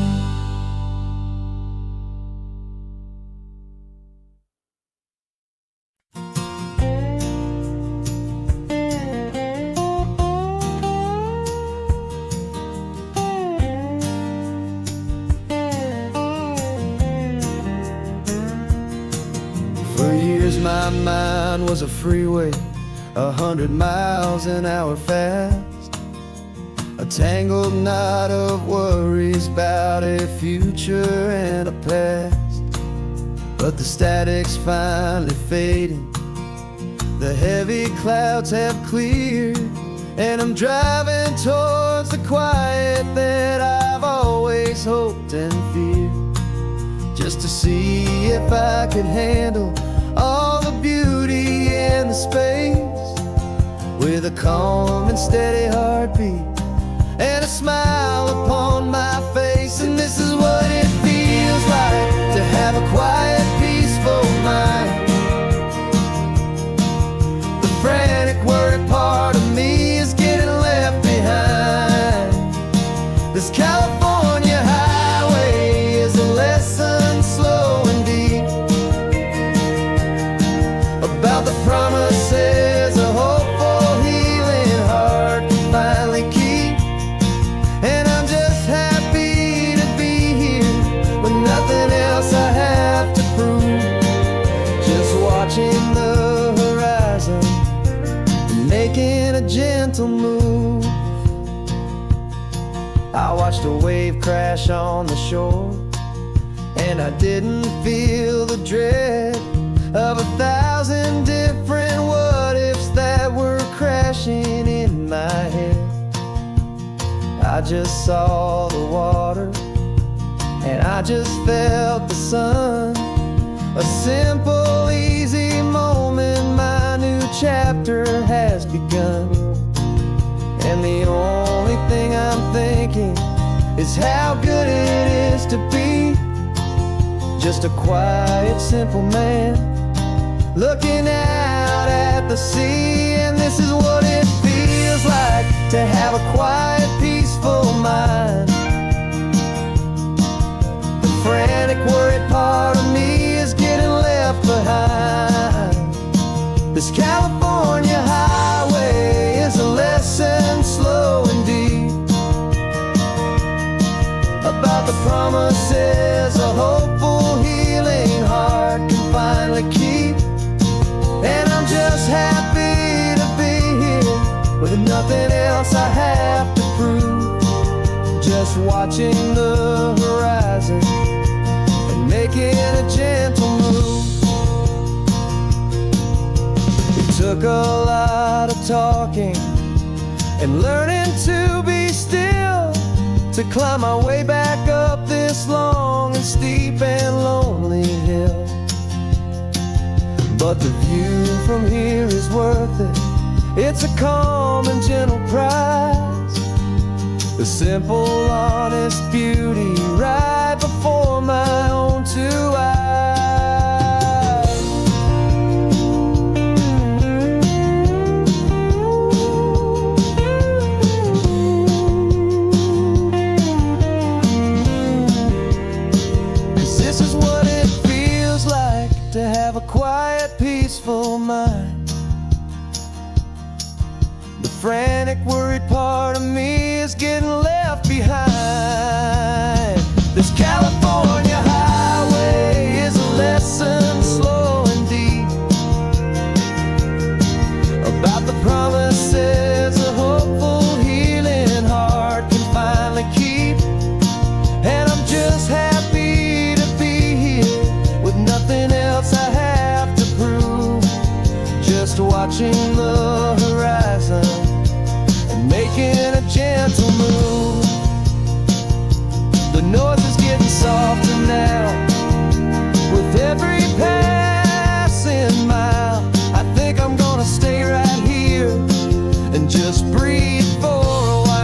my mind was a freeway, 100 miles an hour fast, a tangled knot of worries about a future and a past. But the static's finally fading, the heavy clouds have cleared, and I'm driving towards the quiet that I've always hoped and feared, just to see if I could handle all the beauty in the space, with a calm and steady heartbeat and a smile upon my face. And this is what it feels like to have a quiet, peaceful mind. The frantic, worried part of me is getting left behind. This California highway is a lesson slow and deep about the promises a hopeful, healing heart can finally keep. And I'm just happy to be here with nothing else I have to prove, just watching the horizon and making a gentle move. I watched a wave crash on the shore, and I didn't feel the dread of 1,000 different what-ifs that were crashing in my head. I just saw the water, and I just felt the sun. A simple, easy moment, my new chapter has begun. And the only thing I'm thinking is how good it is to be just a quiet, simple man looking out at the sea. And this is what it feels like to have a quiet, peaceful mind. The frantic, worried part of me is getting left behind. This California highway is a lesson slow and deep about the promises a hopeful, healing heart can finally keep. And I'm just happy to be here with nothing else I have to prove, just watching the horizon and making a gentle move. It took a lot of talking and learning to be still to climb my way back up this long and steep and lonely hill. But the view from here is worth it. It's a calm and gentle prize, the simple, honest beauty right before my own two eyes. To have a quiet, peaceful mind. The frantic, worried part of me is getting left behind. This California highway is a lesson slow and deep about the promises a hopeful, healing heart can finally keep. And I'm just happy to be here with nothing else I have to prove, just watching the horizon and making a gentle move. The noise is getting softer now with every passing mile. I think I'm gonna stay right here and just breathe for a while.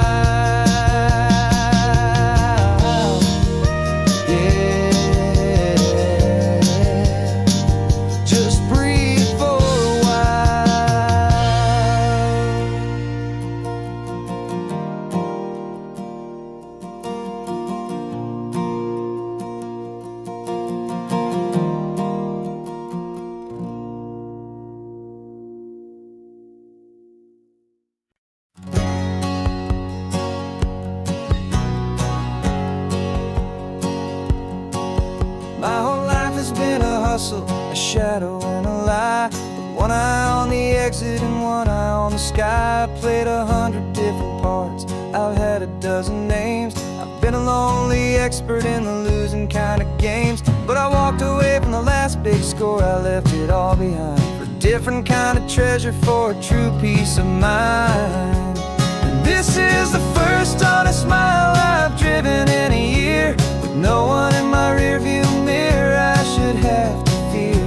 My whole life has been a hustle, a shadow and a lie. One eye on the exit and one eye on the sky. I played 100 different parts, I've had a dozen names. I've been a lonely expert in the losing kind of games, but I walked away from the last big score, I left it all behind for a different kind of treasure, for a true peace of mind. And this is the first honest mile I've driven in a year, with no one in my rearview mirror I should have to fear.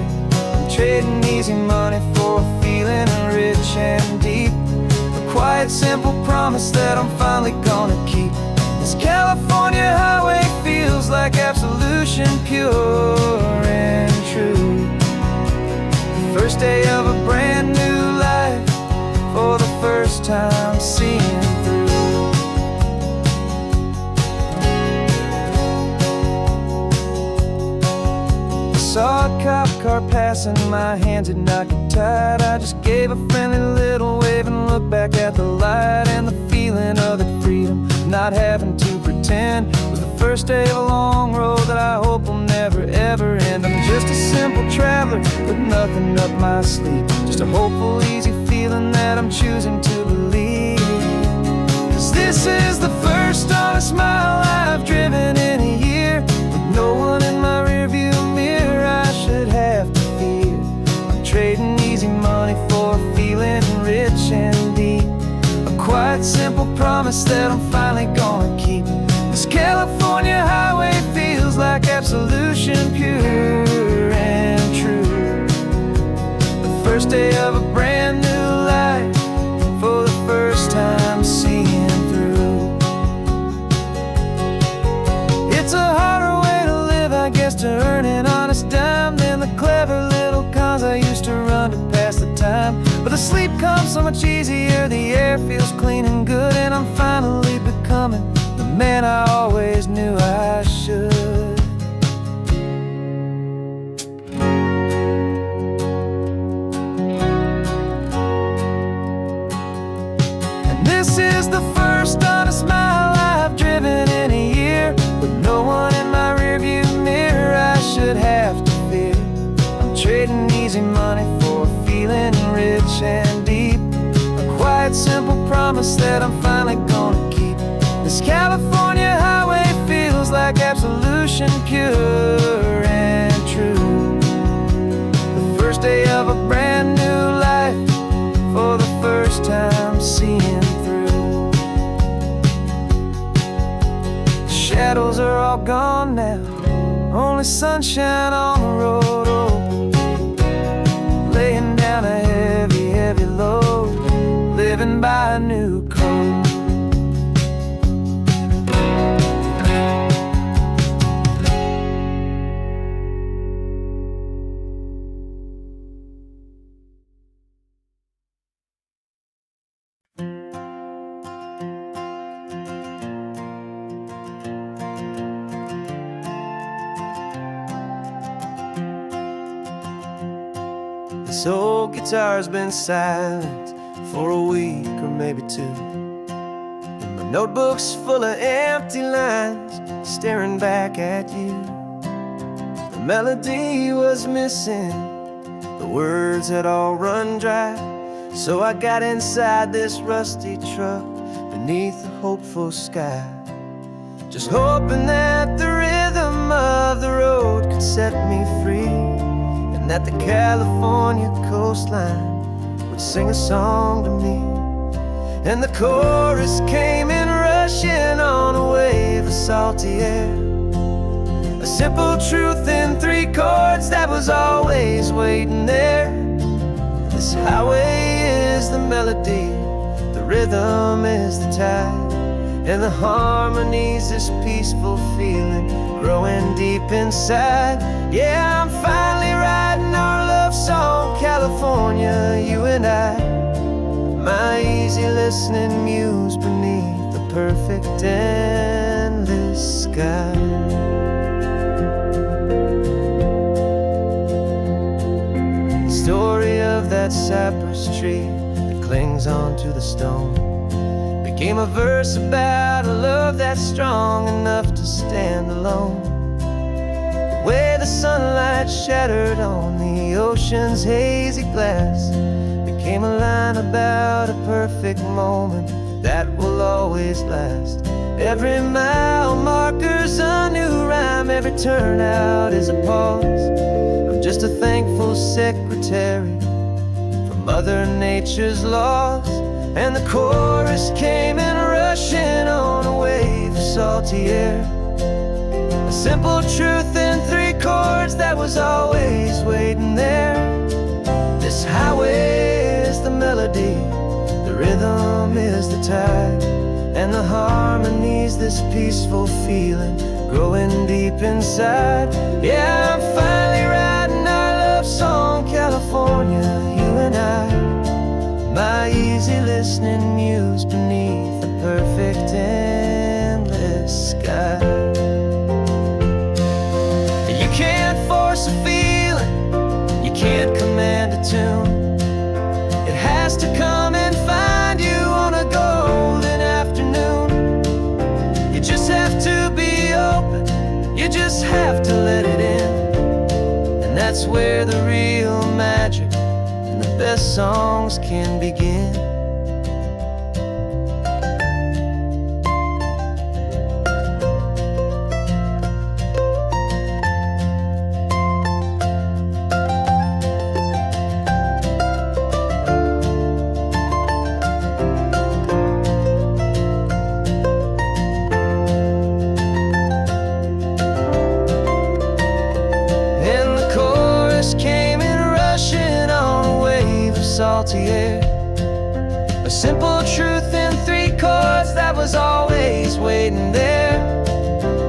I'm trading easy money for a feeling rich and deep, a quiet simple promise that I'm finally gonna keep. This California highway feels like absolution, pure and true. The first day of a brand new life, for the first time seeing through. I saw a cop car passing, my hands had not got tied. I just gave a friendly little wave and looked back at the light, and the feeling of that freedom, not having to pretend, was the first day of a long road that I hope will never ever end. I'm just a simple traveler with nothing up my sleeve, just a hopeful, easy feeling that I'm choosing to believe. 'Cause this is the first honest mile I've driven in a year, with no one in my rearview mirror I should have to fear. I'm trading easy money for a feeling rich and deep, a quiet simple promise that I'm finally gonna keep. This California highway feels like absolution, pure and true. The first day of a brand new life, for the first time seeing through. It's a harder way to live, I guess, to earn an honest dime than the clever little cons I used to run to pass the time. But the sleep comes so much easier, the air feels clean and good, and I'm finally becoming the man I always knew I should. And this is the first honest mile I've driven in a year, with no one in my rearview mirror I should have to fear. I'm trading easy money for a feeling rich and deep, a quiet simple promise that I'm finally gonna keep. This California highway feels like absolution, pure and true. The first day of a brand new life, for the first time seeing through. The shadows are all gone now, only sunshine on the road. Oh, laying down a heavy, heavy load, living by a new code. This old guitar's been silent for a week or maybe two, and my notebook's full of empty lines staring back at you. The melody was missing, the words had all run dry, so I got inside this rusty truck beneath a hopeful sky, just hoping that the rhythm of the road could set me free, that the California coastline would sing a song to me. And the chorus came in rushing on a wave of salty air, a simple truth in 3 chords that was always waiting there. This highway is the melody, the rhythm is the tide, and the harmony's this peaceful feeling growing deep inside. Yeah, I'm finally writing our love song, California, you and I, my easy listening muse beneath the perfect endless sky. The story of that cypress tree that clings onto the stone became a verse about a love that's strong enough to stand alone. way the sunlight shattered on the ocean's hazy glass became a line about a perfect moment that will always last. Every mile marker's a new rhyme, every turnout is a pause. I'm just a thankful secretary for Mother Nature's laws. And the chorus came in rushing on a wave of salty air, a simple truth in 3 chords that was always waiting there. This highway is the melody, the rhythm is the tide, and the harmony's this peaceful feeling growing deep inside. Yeah, I'm finally writing our love song, California, you and I. My easy listening muse beneath the perfect endless sky. You can't force a feeling, you can't command a tune. It has to come and find you on a golden afternoon. You just have to be open, you just have to let it in. And that's where the real magic and the best songs can begin. Salty air, a simple truth in 3 chords that was always waiting there.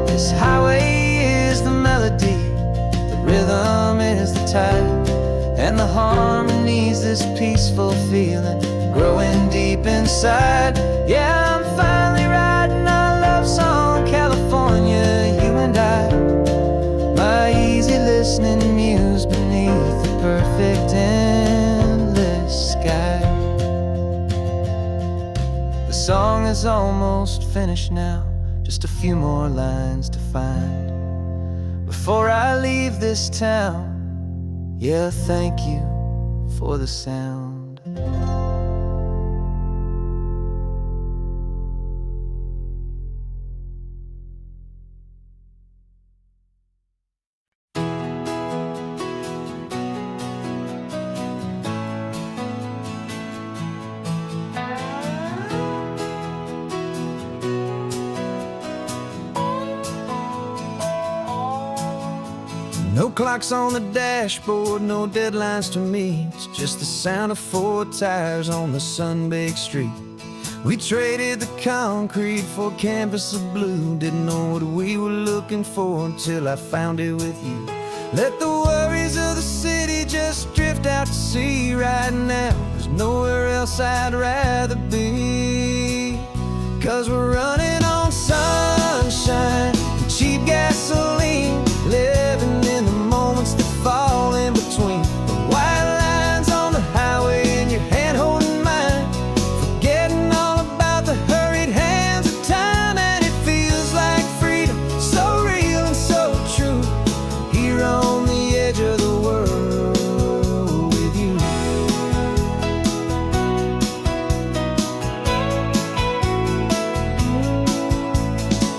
This highway is the melody, the rhythm is the tide, and the harmony's this peaceful feeling growing deep inside. Yeah, I'm finally writing our love song, California, you and I. My easy listening muse beneath the perfect sky. The song is almost finished now, just a few more lines to find before I leave this town. Yeah, thank you for the sound. No clocks on the dashboard, no deadlines to meet. It's just the sound of 4 tires on the sun-baked street. We traded the concrete for a canvas of blue. Didn't know what we were looking for until I found it with you. Let the worries of the city just drift out to sea right now. There's nowhere else I'd rather be, 'cause we're running on sunshine and cheap gasoline, living in the moments that fall in between. The white lines on the highway and your hand holding mine, forgetting all about the hurried hands of time. And it feels like freedom, so real and so true, here on the edge of the world with you.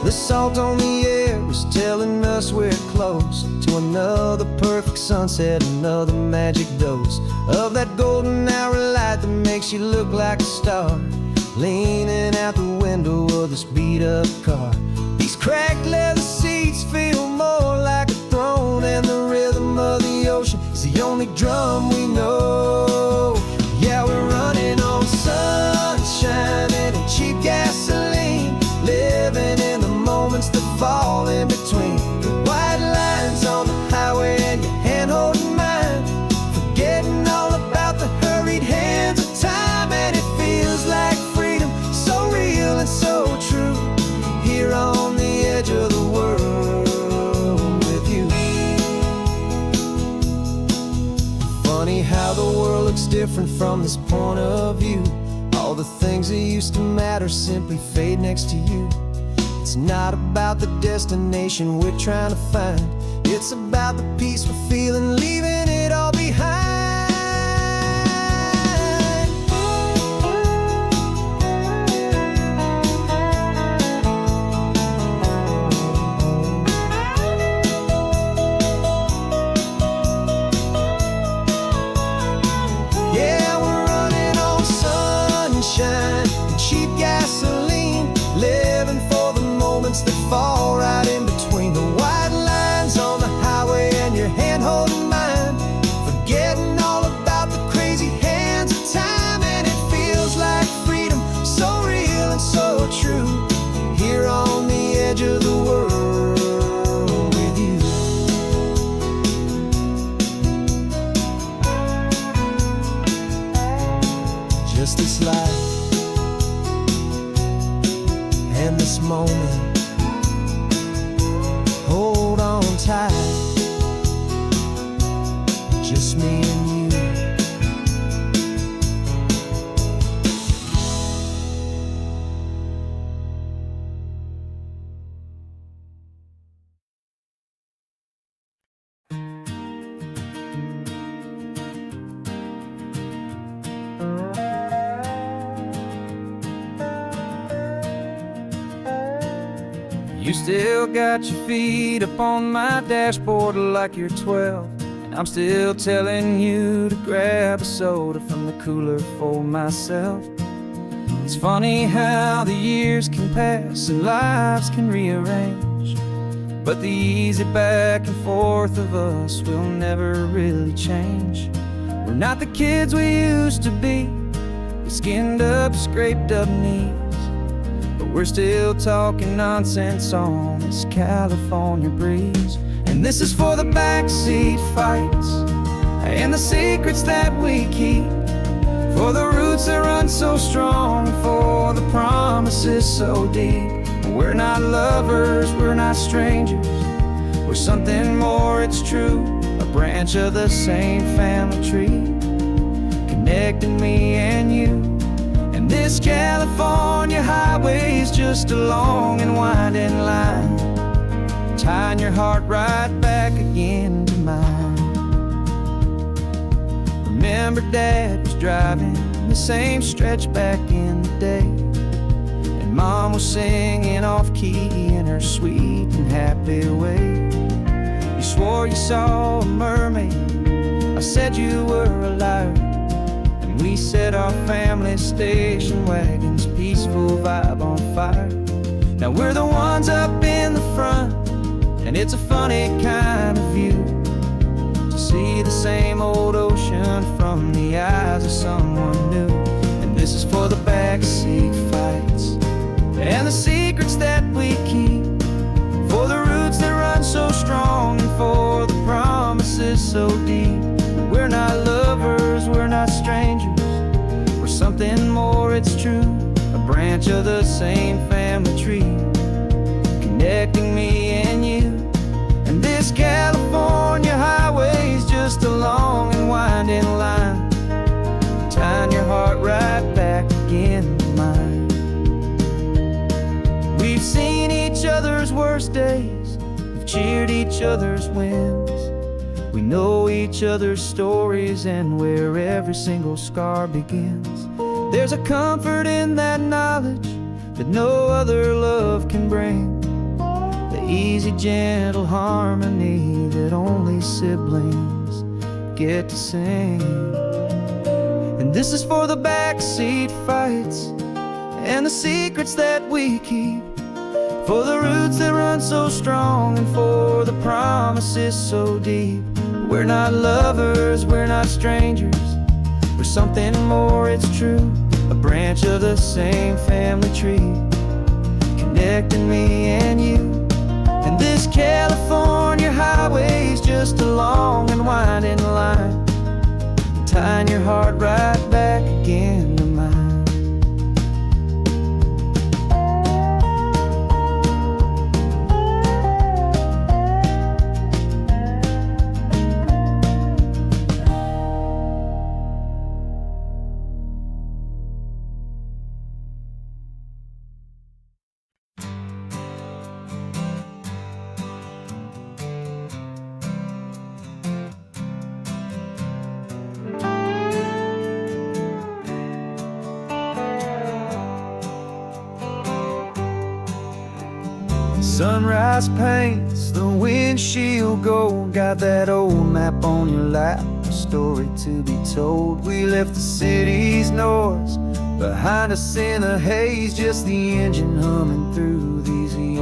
The salt on the air is telling us we're close to another perfect sunset, another magic dose of that golden hour light that makes you look like a star, leaning out the window of this beat-up car. These cracked leather seats feel more like a throne, and the rhythm of the ocean is the only drum we know. Yeah, we're running on sunshine and cheap gasoline, living in the moments that fall in between. The white lines on the highway and your hand holding mine, forgetting all about the hurried hands of time. And it feels like freedom, so real and so true, here on the edge of the world with you. Funny how the world looks different from this point of view. All the things that used to matter simply fade next to you. It's not about the destination we're trying to find, It's about the peace we're feeling, leaving it all behind. Yeah, we're running on sunshine and cheap gasoline, living for the moments that fall right in between the white lines on the highway and your hand holding mine, forgetting all about the crazy hands of time. And it feels like freedom, so real and so true, here on the edge of the world with you. Just this life and this moment, hold on tight, just me and you. You still got your feet up on my dashboard like you're 12, and I'm still telling you to grab a soda from the cooler for myself. It's funny how the years can pass and lives can rearrange, but the easy back and forth of us will never really change. We're not the kids we used to be, with skinned up, scraped up knees, but we're still talking nonsense on this California breeze. And this is for the backseat fights and the secrets that we keep, for the roots that run so strong, for the promises so deep. We're not lovers, we're not strangers, we're something more, it's true, a branch of the same family tree, connecting me and you. And this California highway is just a long and winding line, tying your heart right back again to mine. Remember Dad was driving the same stretch back in the day, and Mom was singing off-key in her sweet and happy way. You swore you saw a mermaid, I said you were a liar, and we set our family station wagon's peaceful vibe on fire. Now we're the ones up in the front, and it's a funny kind of view to see the same old ocean from the eyes of someone new. And this is for the backseat fights and the secrets that we keep, for the roots that run so strong and for the promises so deep. We're not lovers, we're not strangers, we're something more, it's true, a branch of the same family tree, connecting me and you. And this California highway is just a long and winding line, tying your heart right back again to mine. We've seen each other's worst days, we've cheered each other's wins, we know each other's stories and where every single scar begins. There's a comfort in that knowledge that no other love can bring, the easy, gentle harmony that only siblings get to sing. And this is for the backseat fights and the secrets that we keep, for the roots that run so strong and for the promises so deep. We're not lovers, we're not strangers, we're something more, it's true, a branch of the same family tree, connecting me and you. And this California highway is just a long and winding line, tying your heart right back again to mine. Sunrise paints the windshield gold. Got that old map on your lap, a story to be told. We left the city's noise behind us in the haze, just the engine humming through these easy,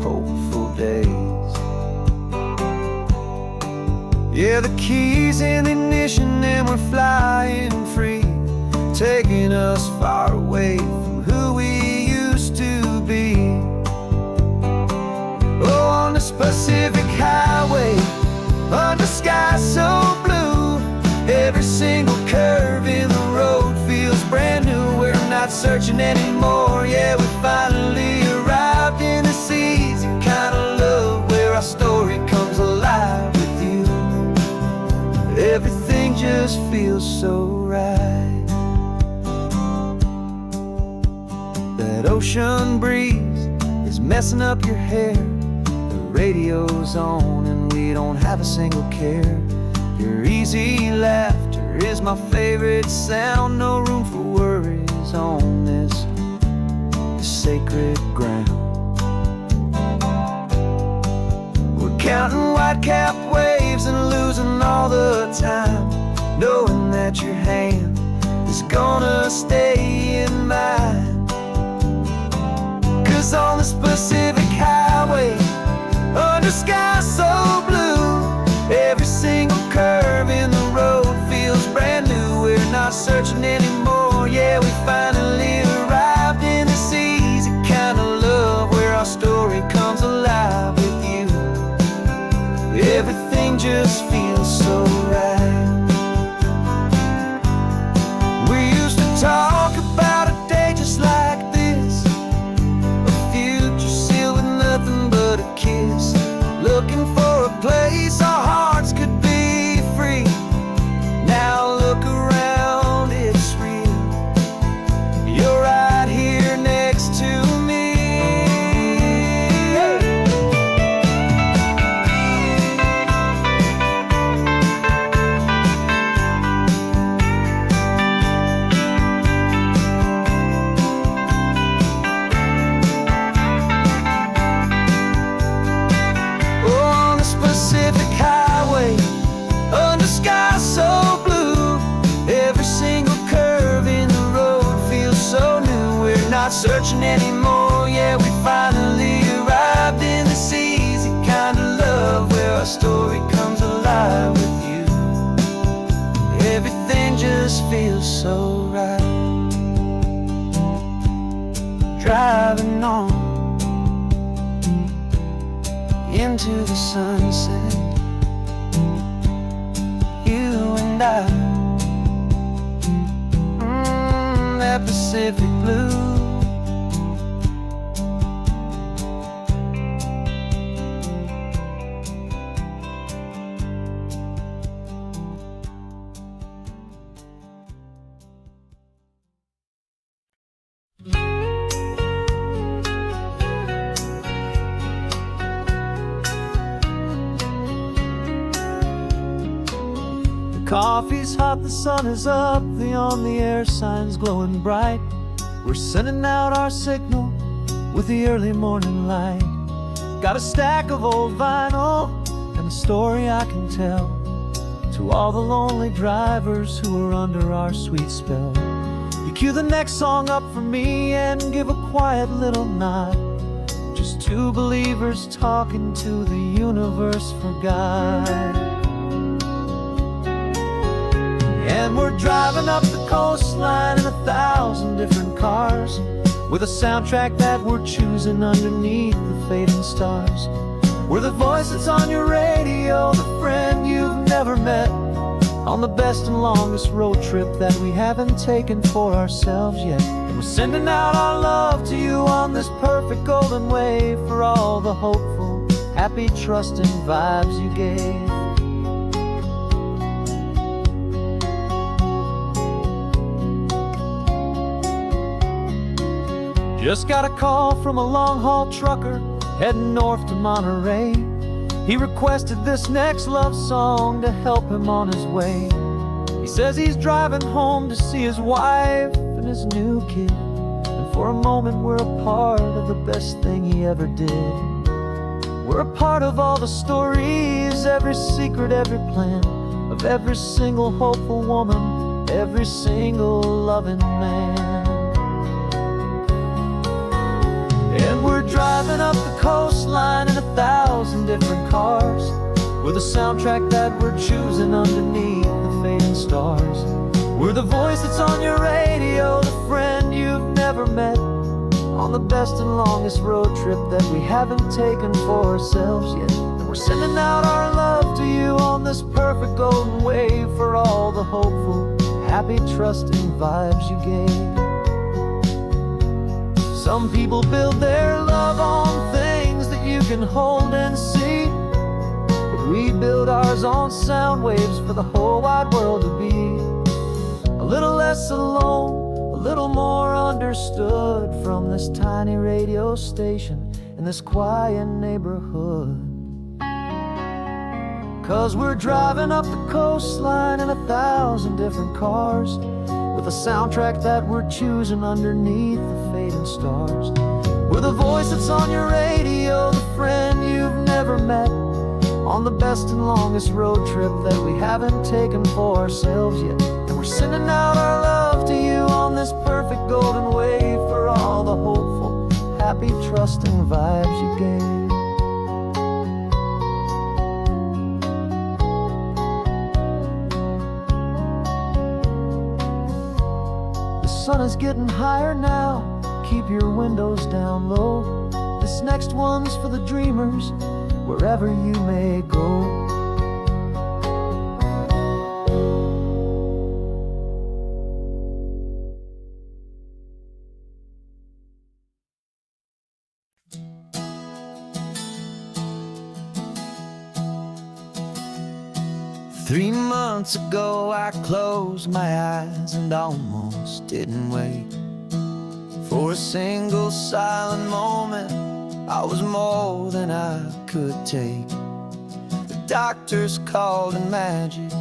hopeful days. Yeah, the keys in the ignition and we're flying free, taking us far away from who we used to be. Oh, on this Pacific highway, under sky so blue, every single curve in the road feels brand new. We're not searching anymore, yeah, we finally arrived in this easy kind of love where our story comes alive with you. Everything just feels so right. That ocean breeze is messing up your hair, the radio's on and we don't have a single care. Your easy laughter is my favorite sound. No room for worries on this sacred ground. We're counting white-capped waves and losing all the time, knowing that your hand is gonna stay in mine. 'Cause on this Pacific highway, under sky so blue, every single curve in the road feels brand new. We're not searching anymore, yeah, we finally arrived in this easy kind of love where our story comes alive with you. Everything just feels so right. We used to talk about a day just like this, a future sealed with nothing but a kiss, looking for a place our hearts could be free. Now look around, it's real. You're right here next to me. On the Pacific highway, under sky so blue, every single curve in the road feels so new. We're not searching anymore, yeah, we finally arrived in this easy kind of love where our story comes alive with you. Everything just feels so right. Driving on into the sunset, you and I, that Pacific blue. Coffee's hot, the sun is up, the on-the-air sign's glowing bright. We're sending out our signal with the early morning light. Got a stack of old vinyl and a story I can tell to all the lonely drivers who are under our sweet spell. You cue the next song up for me and give a quiet little nod. Just two believers talking to the universe for God. And we're driving up the coastline in 1,000 different cars, with a soundtrack that we're choosing underneath the fading stars. We're the voice that's on your radio, the friend you've never met, on the best and longest road trip that we haven't taken for ourselves yet. And we're sending out our love to you on this perfect golden wave for all the hopeful, happy, trusting vibes you gave. Just got a call from a long-haul trucker heading north to Monterey. He requested this next love song to help him on his way. He says he's driving home to see his wife and his new kid, and For a moment we're a part of the best thing he ever did. We're a part of all the stories, every secret, every plan, of every single hopeful woman, every single loving man. And we're driving up the coastline in 1,000 different cars, with a soundtrack that we're choosing underneath the fading stars. We're the voice that's on your radio, the friend you've never met, on the best and longest road trip that we haven't taken for ourselves yet. And we're sending out our love to you on this perfect golden wave, for all the hopeful, happy, trusting vibes you gave. Some people build their love on things that you can hold and see, but we build ours on sound waves for the whole wide world to be a little less alone, a little more understood, from this tiny radio station in this quiet neighborhood. 'Cause we're driving up the coastline in 1,000 different cars, with a soundtrack that we're choosing underneath the fading stars. We're the voice that's on your radio, the friend you've never met, on the best and longest road trip that we haven't taken for ourselves yet. And we're sending out our love to you on this perfect golden wave, for all the hopeful, happy, trusting vibes you gave. The sun is getting higher now, keep your windows down low. This next one's for the dreamers, wherever you may go. Three months ago I closed my eyes and almost didn't wake. For a single silent moment, I was more than I could take. The doctors called it magic,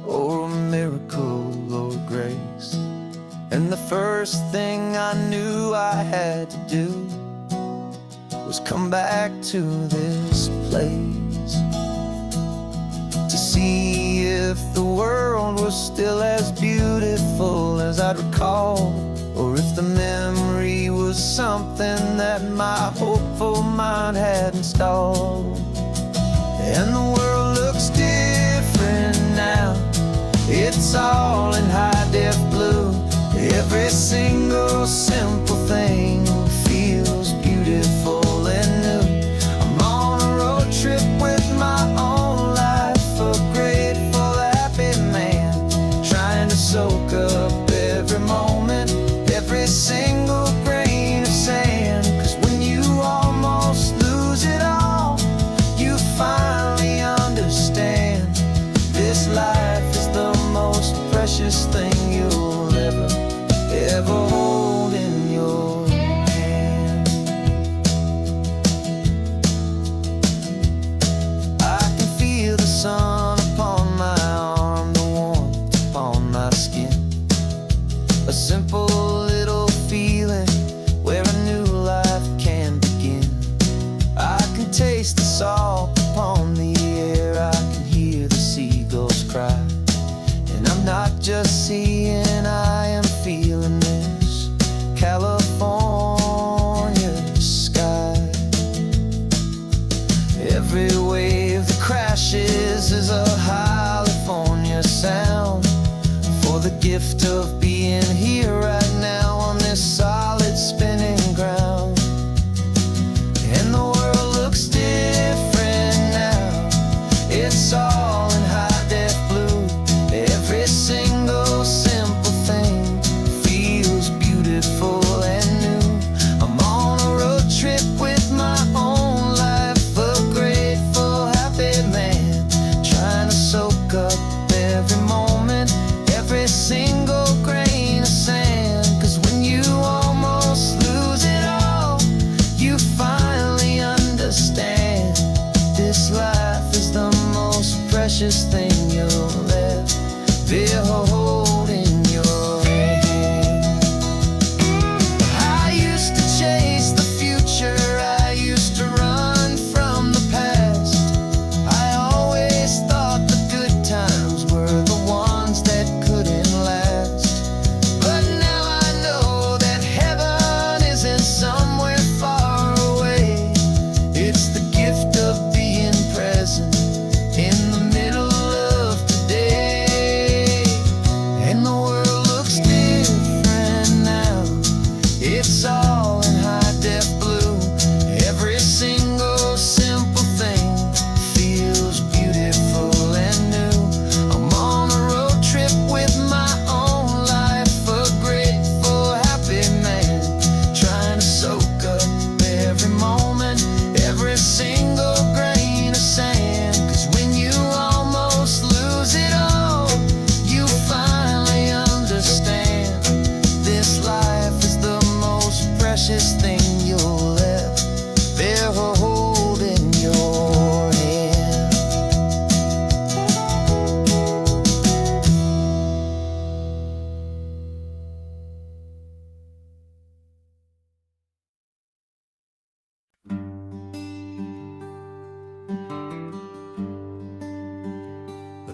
or a miracle, or grace. And the first thing I knew I had to do was come back to this place, to see if the world was still as beautiful as I'd recall, or if the memory was something that my hopeful mind had installed. And the world looks different now, it's all in high-def blue. Every single simple thing feels beautiful and new. I'm on a road trip with my own life, a grateful, happy man, trying to soak up every moment, every single grain of sand. 'Cause when you almost lose it all, you finally understand this life is the most precious thing you'll ever hold in your hand. I can feel the sun upon my arm, the warmth upon my skin, a simple little feeling where a new life can begin. I can taste the salt upon the air, I can hear the seagulls cry, and I'm not just seeing, I am feeling this California sky. Every wave that crashes is a California sound, for the gift of being here right now on this solid spinning ground. And the world looks different now, it's all in high-def blue. Every single simple thing feels beautiful and new. I'm on a road trip with my own life, a grateful, happy man, trying to soak up every moment, every single grain of sand. 'Cause when you almost lose it all, you finally understand this life is the most precious thing you'll ever hold in your hand. How you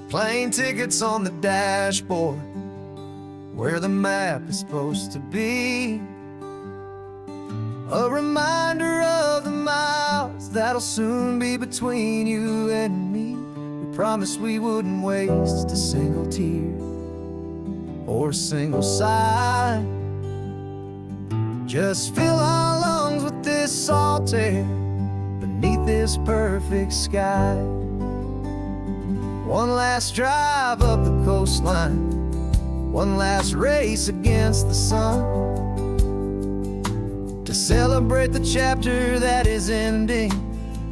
plane tickets on the dashboard, where the map is supposed to be. A reminder of the miles that'll soon be between you and me. We promised we wouldn't waste a single tear or a single sigh. Just fill our lungs with this salt air beneath this perfect sky. One last drive up the coastline, one last race against the sun, to celebrate the chapter that is ending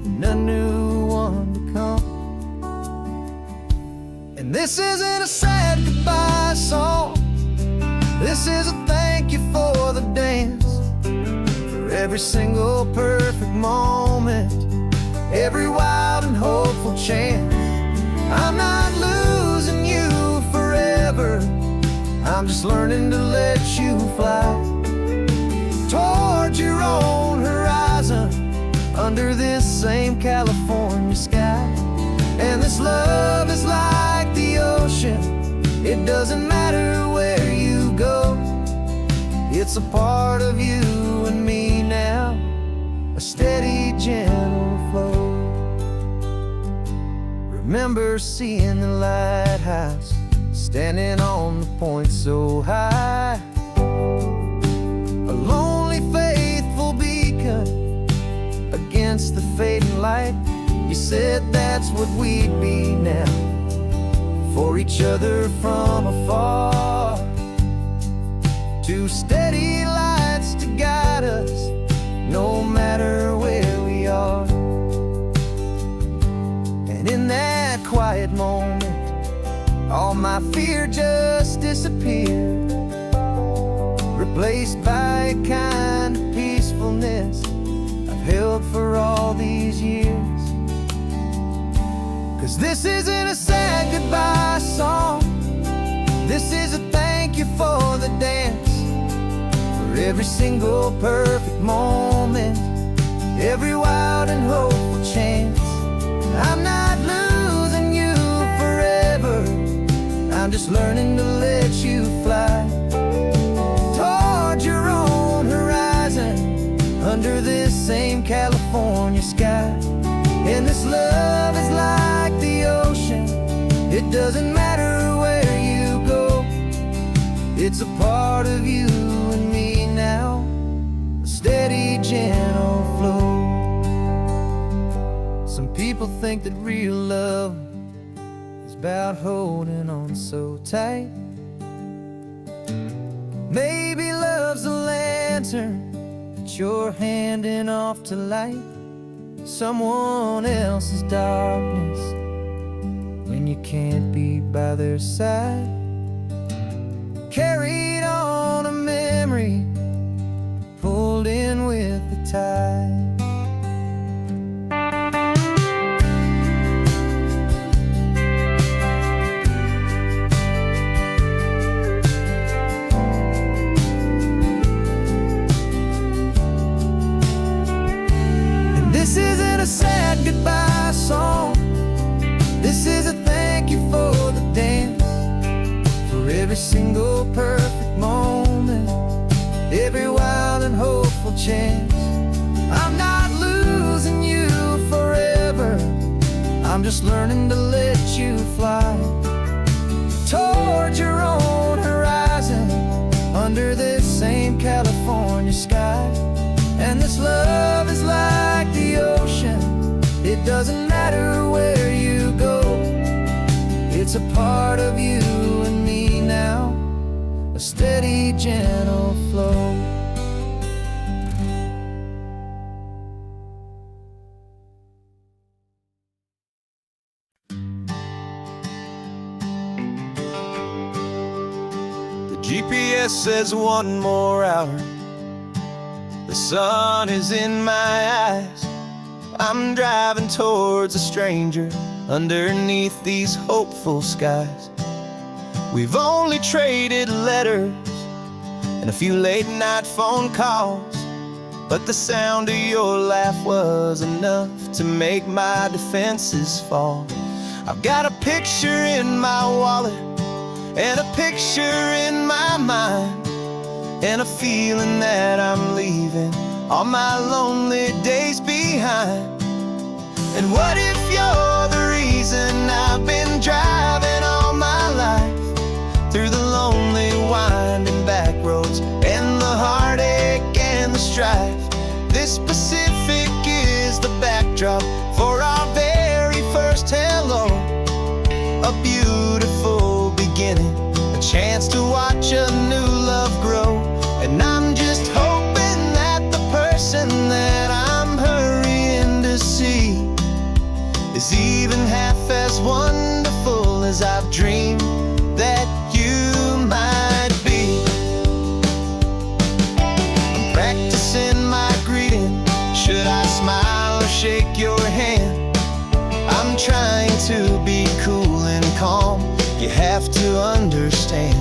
and a new one to come. And this isn't a sad goodbye song, this is a thank you for the dance, for every single perfect moment, every wild and hopeful chance. I'm not losing you forever, I'm just learning to let you fly toward your own horizon, under this same California sky. And this love is like the ocean, it doesn't matter where you go, it's a part of you and me now, a steady, gentle flow. Remember seeing the lighthouse, standing on the point so high, a lonely, faithful beacon against the fading light. You said that's what we'd be now, for each other from afar. Two steady lights to guide us, no matter where we are. And in that quiet moment, all my fear just disappeared, replaced by a kind of peacefulness I've held for all these years. 'Cause this isn't a sad goodbye song, this is a thank you for the dance, for every single perfect moment, every wild and hopeful chance. I'm not losing you forever, I'm just learning to let you fly toward your own horizon, under this same California sky. And this love is like the ocean, it doesn't matter where you go, it's a part of you and me now, a steady, gentle flow. Some people think that real love is about holding on so tight. Maybe love's a lantern that you're handing off to light someone else's darkness when you can't be by their side. Carried on a memory, pulled in with the tide. This isn't a sad goodbye song, this is a thank you for the dance, for every single perfect moment, every wild and hopeful chance. I'm not losing you forever, I'm just learning to let you fly toward your own horizon, under this same California sky. And this love is like the ocean, it doesn't matter where you go, it's a part of you and me now, a steady, gentle flow. The GPS says one more hour, the sun is in my eyes, I'm driving towards a stranger underneath these hopeful skies. We've only traded letters and a few late night phone calls, but the sound of your laugh was enough to make my defenses fall. I've got a picture in my wallet and a picture in my mind, and a feeling that I'm leaving all my lonely days behind. And what if you're the reason I've been driving all my life, through the lonely winding back roads and the heartache and the strife? This Pacific is the backdrop for our very first hello. A beautiful beginning, a chance to watch a new love grow. And I'm just hoping that the person that I'm hurrying to see is even half as wonderful as I've dreamed that you might be. I'm practicing my greeting. Should I smile or shake your hand? I'm trying to be cool and calm. You have to understand.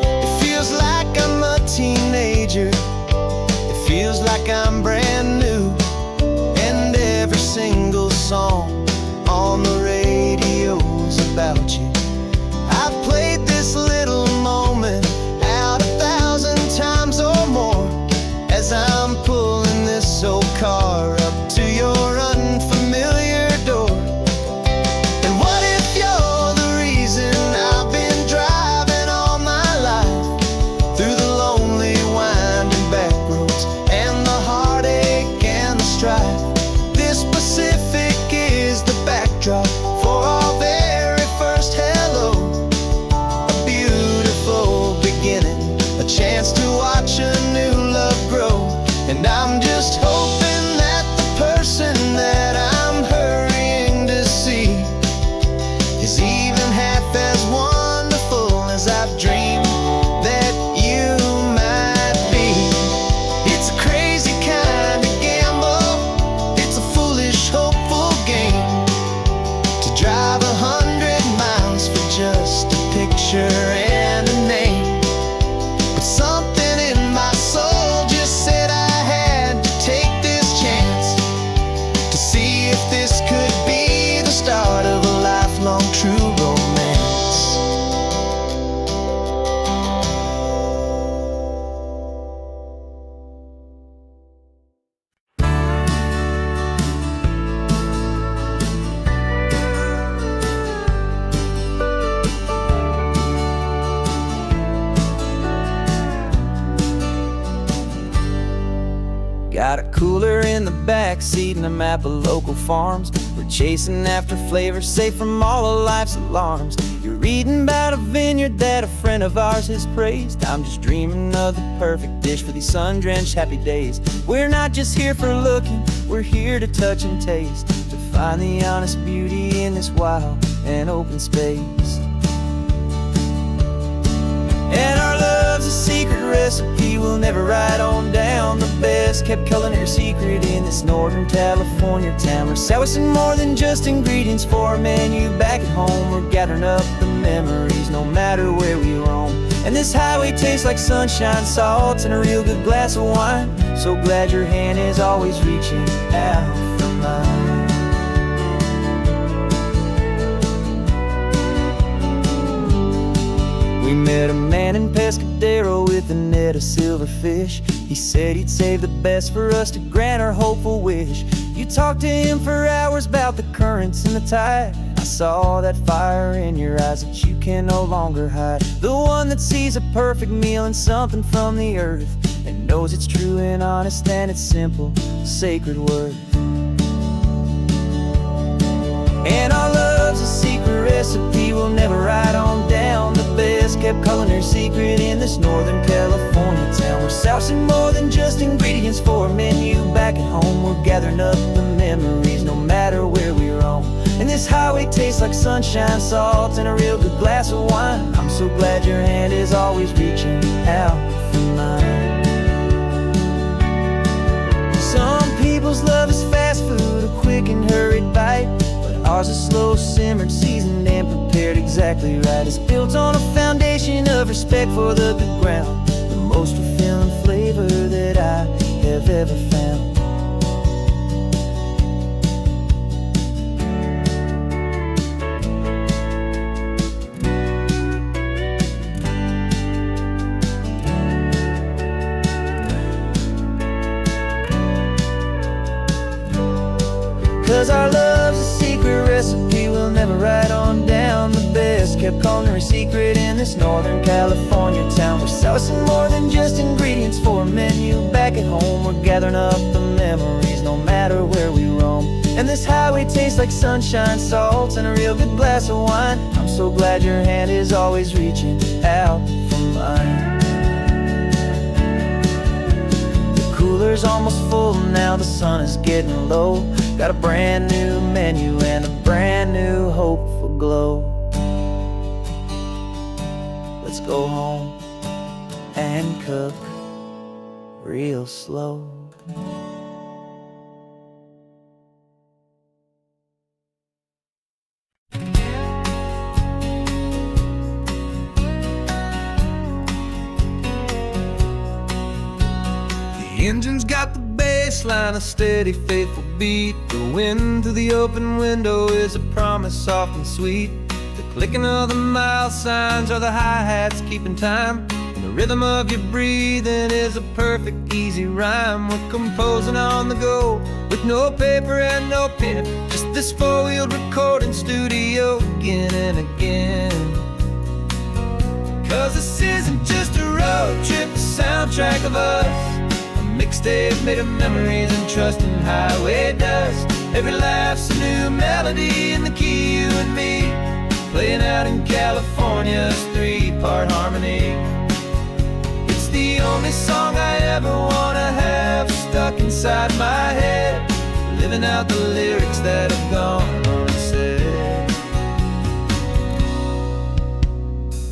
It feels like I'm a teenager. It feels like I'm brand new. And every single song on the radio's about you. I've played this little moment out 1,000 times or more, as I'm pulling this old car up to your unfamiliar door. And what if you're the reason I've been driving all my life, through the lonely winding back roads and the heartache and the strife? This Pacific is the backdrop for our very first hello. A beautiful beginning, a chance to watch a new love grow. And I'm just hoping that the person that I'm hurrying to see is even half as wonderful as I've dreamed that you might be. It's a crazy kind of gamble. It's a foolish, hopeful game, to drive 100 miles for just a picture and a name. But something in my soul just said I had to take this chance, to see if this could be the start of a lifelong true romance. Got a cooler in the back seat and a map of local farms. We're chasing after flavors safe from all of life's alarms. You're reading about a vineyard that a friend of ours has praised. I'm just dreaming of the perfect dish for these sun-drenched happy days. We're not just here for looking, we're here to touch and taste, to find the honest beauty in this wild and open space. And our love's a secret recipe we'll never write on down. The best kept culinary secret in this Northern California town. We're sourcing more than just ingredients for a menu back at home. We're gathering up the memories no matter where we roam. And this highway tastes like sunshine, salt, and a real good glass of wine. So glad your hand is always reaching out for mine. We met a man in Pescadero with a net of silverfish. He said he'd save the best for us to grant our hopeful wish. You talked to him for hours about the currents and the tide. I saw that fire in your eyes that you can no longer hide. The one that sees a perfect meal in something from the earth, and knows it's true and honest and it's simple, sacred worth. And our love's a secret recipe we'll never write on down. The best kept culinary secret in this Northern California town. We're sourcing more than just ingredients for a menu back at home. We're gathering up the memories no matter where we roam. And this highway tastes like sunshine, salt, and a real good glass of wine. I'm so glad your hand is always reaching out for mine. Some people's love is fast food, a quick and hurried bite. Ours is slow, simmered, seasoned, and prepared exactly right. It's built on a foundation of respect for the good ground, the most fulfilling flavor that I have ever found. 'Cause our love's a secret recipe we'll never write on down. The best kept culinary secret in this Northern California town. We're sourcing more than just ingredients for a menu. Back at home we're gathering up the memories, no matter where we roam. And this highway tastes like sunshine, salts, and a real good glass of wine. I'm so glad your hand is always reaching out for mine. The cooler's almost full now, the sun is getting low. Got a brand new menu and a brand new hopeful glow. Let's go home and cook real slow. The engine's got the bass line, a steady, faithful beat. The wind through the open window is a promise soft and sweet. The clicking of the mile signs are the hi-hats keeping time. And the rhythm of your breathing is a perfect, easy rhyme. We're composing on the go with no paper and no pen. Just this four-wheeled recording studio again and again. 'Cause this isn't just a road trip, the soundtrack of us. Mixtape made of memories and trust in highway dust. Every laugh's a new melody in the key, you and me, playing out in California's three-part harmony. It's the only song I ever wanna have stuck inside my head, living out the lyrics that have gone unsaid.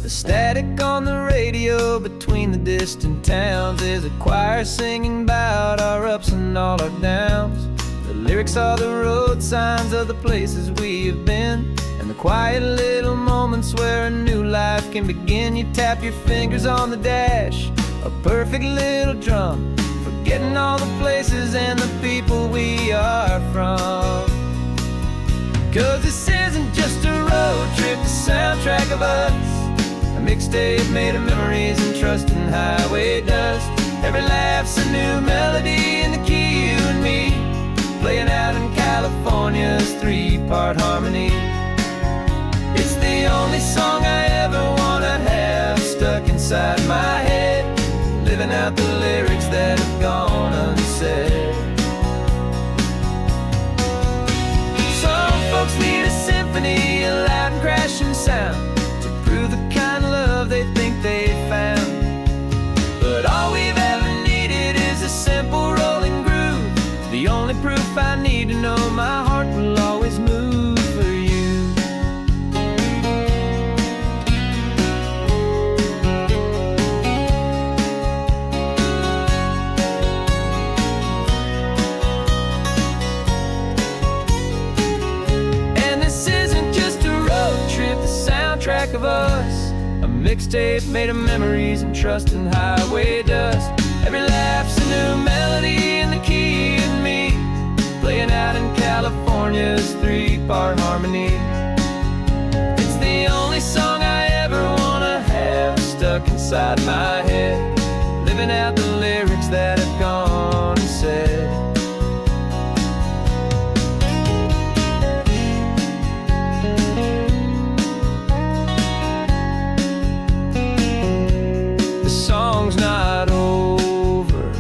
The static on the radio between the distant towns is a choir singing about our ups and all our downs. The lyrics are the road signs of the places we have been, and the quiet little moments where a new life can begin. You tap your fingers on the dash, a perfect little drum, forgetting all the places and the people we are from. 'Cause this isn't just a road trip, the soundtrack of us. A mixtape made of memories and trust in highway dust. Every laugh's a new melody in the key, you and me, playing out in California's three-part harmony. It's the only song I ever wanna have stuck inside my head, living out the lyrics that have gone unsaid. Some folks need a symphony, a loud and crashing sound, the kind of love they think they found. But all we've ever needed is a simple rolling groove, the only proof I need to know my heart will always move for you. And this isn't just a road trip, the soundtrack of us. A mixtape made of memories and trust in highway dust. Every laugh's a new melody in the key, you and me, playing out in California's three-part harmony. It's the only song I ever wanna have stuck inside my head, living out the lyrics that have gone unsaid. Song's not over,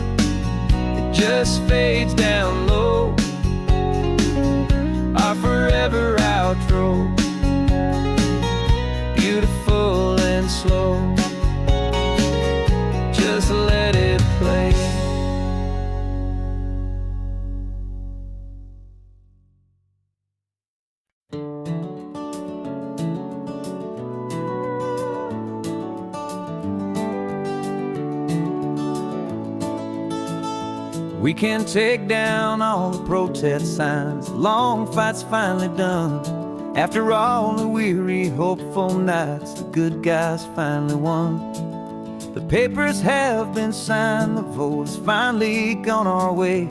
it just fades down low, our forever outro, beautiful and slow. Just let it play. We can take down all the protest signs, long fight's finally done. After all the weary, hopeful nights, the good guys finally won. The papers have been signed, the vote has finally gone our way.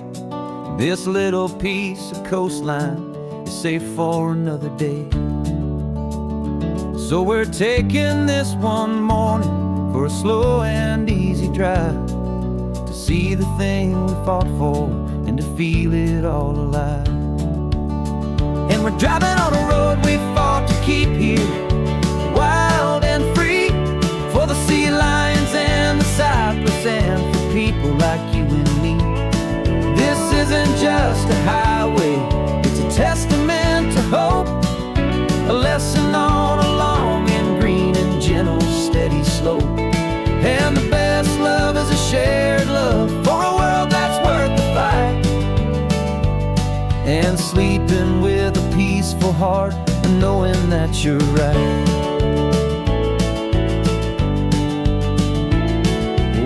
This little piece of coastline is safe for another day. So we're taking this one morning for a slow and easy drive, see the thing we fought for and to feel it all alive. Driving on a road we fought to keep here, wild and free, for the sea lions and the cypress and for people like you and me. This isn't just a highway, it's a testament to hope, a lesson on a long and green and gentle steady slope. And the best love is a shared love for a world that's worth the fight. And sleeping with a peaceful heart and knowing that you're right.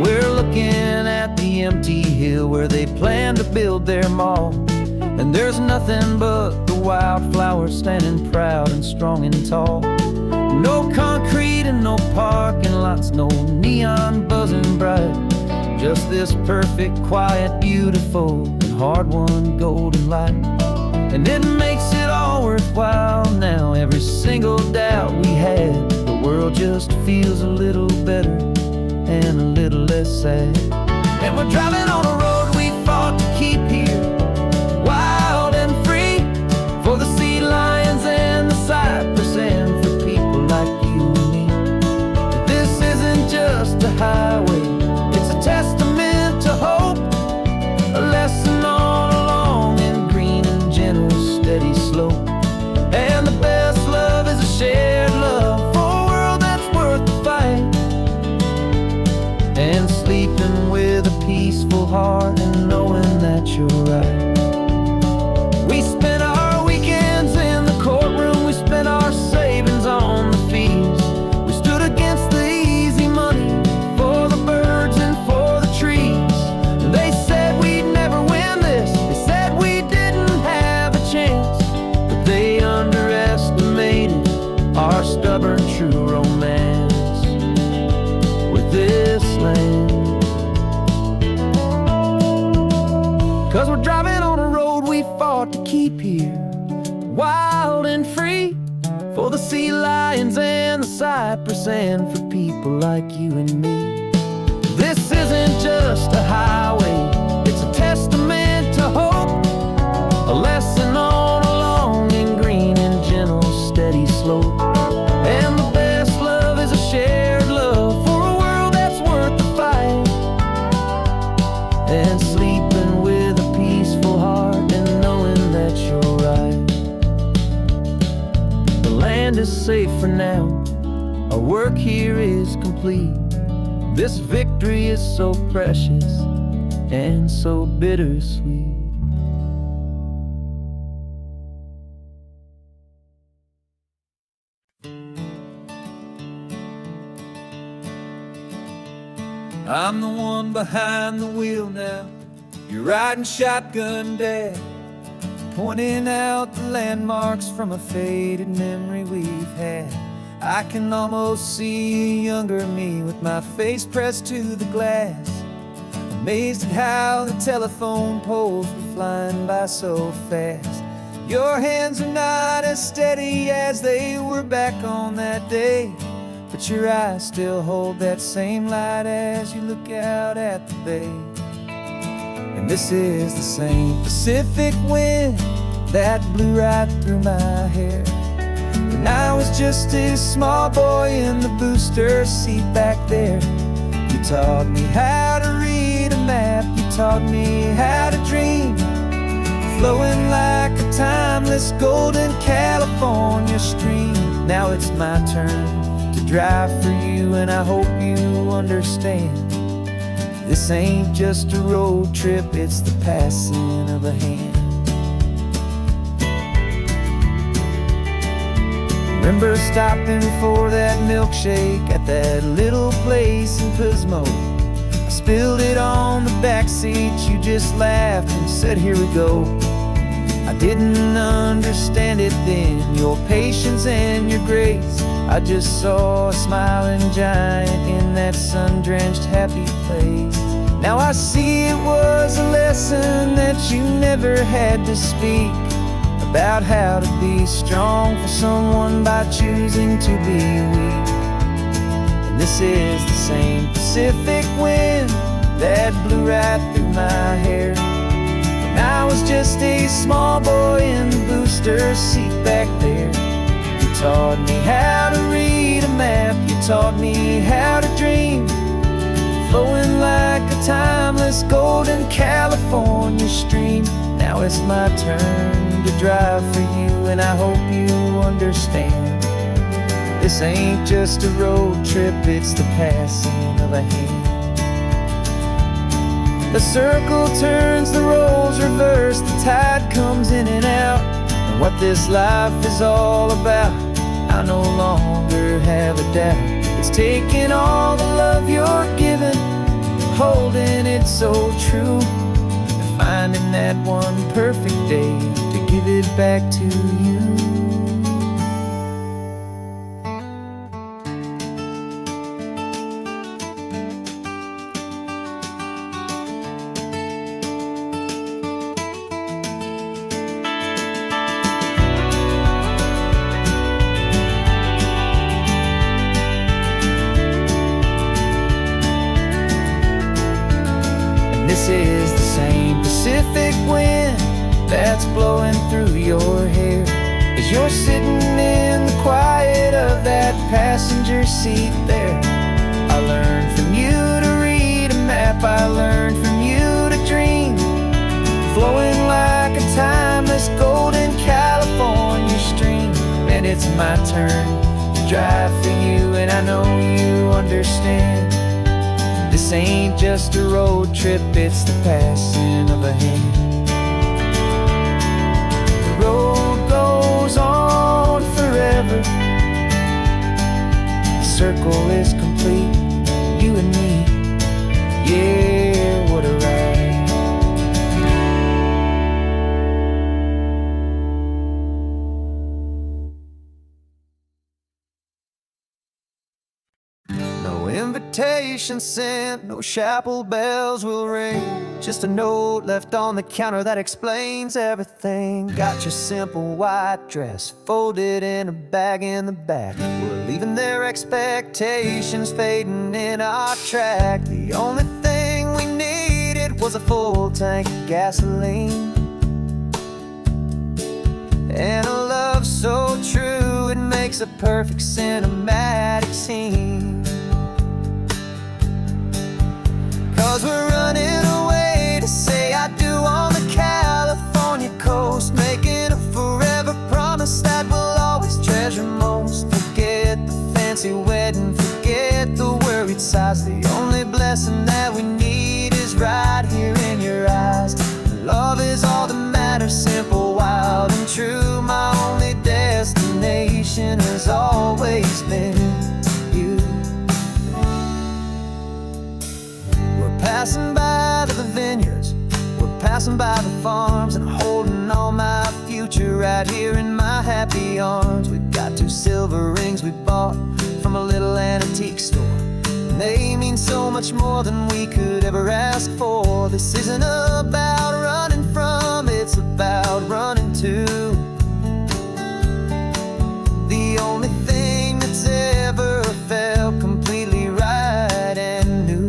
We're looking at the empty hill where they plan to build their mall, and there's nothing but the wildflowers standing proud and strong and tall. No concrete and no parking lots, no neon buzzing bright, just this perfect, quiet, beautiful, and hard-won golden light. And it makes it all worthwhile now, every single doubt we had. The world just feels a little better and a little less sad. And we're driving on a road we fought to keep here, wild and free, for the sea lions and the cypress and for people like you and me. This isn't just a highway, it's a testament to hope, a lesson on a long and green and gentle steady slope. And the best love is a shared love for a world that's worth the fight. And sleeping with a peaceful heart and knowing that you're right. We spent our weekends in the courtroom, we spent our savings on the fees. We stood against the easy money for the birds and for the trees. They said we'd never win this, they said we didn't have a chance, but they underestimated our stubborn true romance with this land. 'Cause we're driving on a road we fought to keep here, wild and free, for the sea lions and the cypress and for people like you and me. This isn't just a highway, it's a testament to hope, a lesson on a long and green and gentle steady slope. And the best love is a shared love for a world that's worth the fight. And sleeping with a peaceful heart and knowing that you're right. The land is safe for now, our work here is complete. This victory is so precious and so bittersweet. I'm the one behind the wheel now, you're riding shotgun, Dad, pointing out the landmarks from a faded memory we've had. I can almost see a younger me with my face pressed to the glass, amazed at how the telephone poles were flying by so fast. Your hands are not as steady as they were back on that day, but your eyes still hold that same light as you look out at the bay. And this is the same Pacific wind that blew right through my hair when I was just a small boy in the booster seat back there. You taught me how to read a map, you taught me how to dream, flowing like a timeless golden California stream. Now it's my turn to drive for you, and I hope you understand. This ain't just a road trip, it's the passing of a hand. Remember stopping for that milkshake at that little place in Pismo? I spilled it on the back seat, you just laughed and said, here we go. I didn't understand it then, your patience and your grace. I just saw a smiling giant in that sun-drenched happy place. Now I see it was a lesson that you never had to speak, about how to be strong for someone by choosing to be weak. And this is the same Pacific wind that blew right through my hair when I was just a small boy in the booster passenger seat back there. You taught me how to read a map, you taught me how to dream, flowing like a timeless golden California stream. Now it's my turn to drive for you, and I hope you understand. This ain't just a road trip, it's the passing of a hand. The circle turns, the roles reverse, the tide comes in and out. And what this life is all about, I no longer have a doubt. It's taking all the love you're giving, holding it so true, and finding that one perfect day to give it back to you. This is the same Pacific wind that's blowing through your hair as you're sitting in the quiet of that passenger seat there. I learned from you to read a map, I learned from you to dream, flowing like a timeless golden California stream. And it's my turn to drive for you, and I know you understand. This ain't just a road trip, it's the passing of a hand. The road goes on forever, the circle is complete, you and me, yeah, what a ride. No invitation sent, no chapel bells will ring, just a note left on the counter that explains everything. Got your simple white dress folded in a bag in the back. We're leaving their expectations fading in our track. The only thing we needed was a full tank of gasoline, and a love so true it makes a perfect cinematic scene. 'Cause we're running away to say I do on the California coast, making a forever promise that we'll always treasure most. Forget the fancy wedding, forget the worried sighs. The only blessing that we need is right here in your eyes. Love is all that matters, simple, wild, and true. My only destination has always been you. We're passing by the vineyards, we're passing by the farms, and holding all my future right here in my happy arms. We've got 2 silver rings we bought from a little antique store, and they mean so much more than we could ever ask for. This isn't about running from, it's about running to the only thing that's ever felt completely right and new.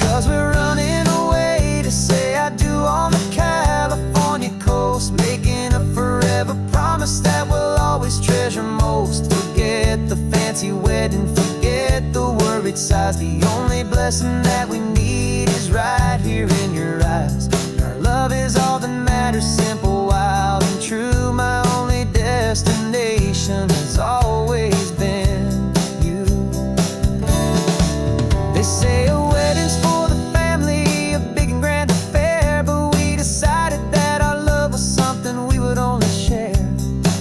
'Cause we're running away to say I do on the California coast, making a forever promise that we'll always treasure most. Forget the fancy wedding, forget the worried sighs. The only blessing that we need is right here in your eyes. Our love is all that matters, simple, wild, and true. My only destination has always been you. They say a wedding's for the family, a big and grand affair, but we decided that our love was something we would only share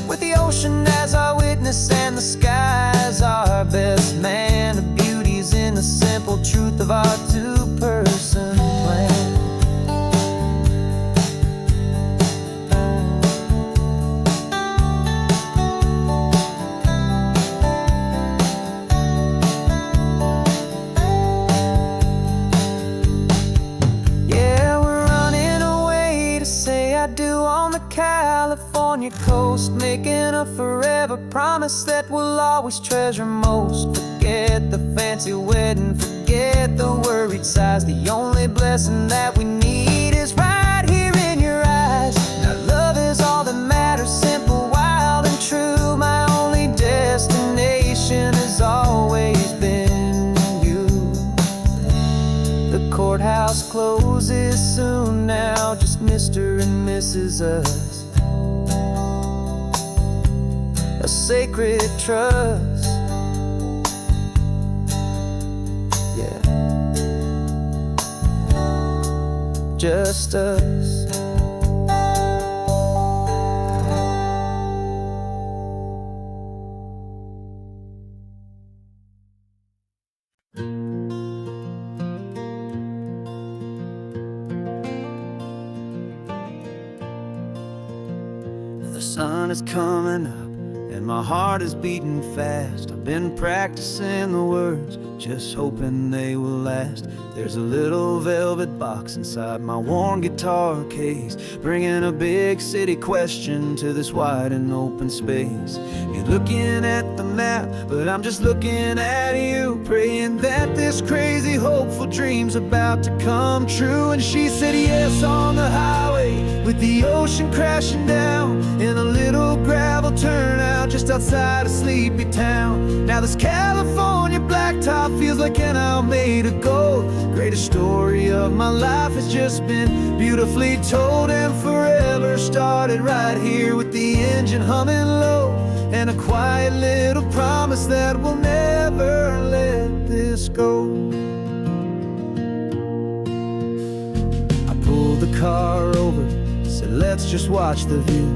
with the ocean as our witness and the sky as our best man. The beauty's in the simple truth of our 2-person plan. California coast, making a forever promise that we'll always treasure most. Forget the fancy wedding, forget the worried sighs. The only blessing that we need is right here in your eyes. wonder and misses us. A sacred trust. Yeah, just us. The sun is coming up and my heart is beating fast. I've been practicing the words, just hoping they will last. There's a little velvet box inside my worn guitar case, bringing a big city question to this wide and open space. You're looking at the map, but I'm just looking at you, praying that this crazy hopeful dream's about to come true. And she said yes on the highway, with the ocean crashing down, in a little gravel turnout just outside a sleepy town. Now this California blacktop feels like an hour made of gold. Greatest story of my life has just been beautifully told, and forever started right here with the engine humming low, and a quiet little promise that we'll never let this go. I pulled the car over, said let's just watch the view.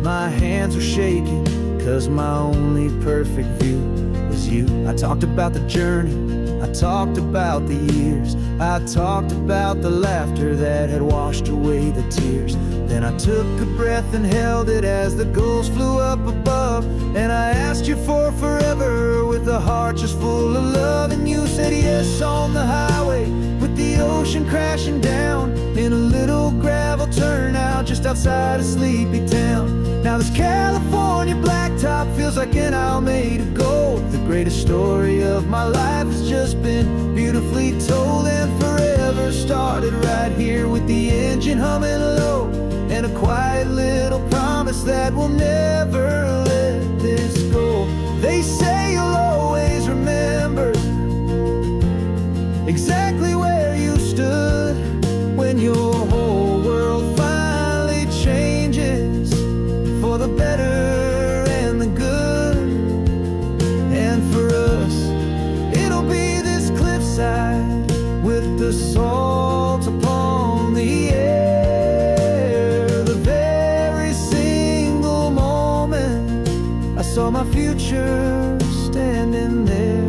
My hands were shaking, cause my only perfect view was you. I talked about the journey, I talked about the years, I talked about the laughter that had washed away the tears. Then I took a breath and held it as the gulls flew up above, and I asked you for forever with a heart just full of love. And you said yes on the highway, with the ocean crashing down, in a little gravel turnout just outside a sleepy town. Now this California blacktop feels like an hour made of gold. The greatest story of my life has just been beautifully told, and forever started right here with the engine humming low, and a quiet little promise that we'll never let this go. They say you'll always remember exactly where you stood when your whole world finally changes for the better and the good. And for us, it'll be this cliffside with the salt upon the air. The very single moment I saw my future standing there.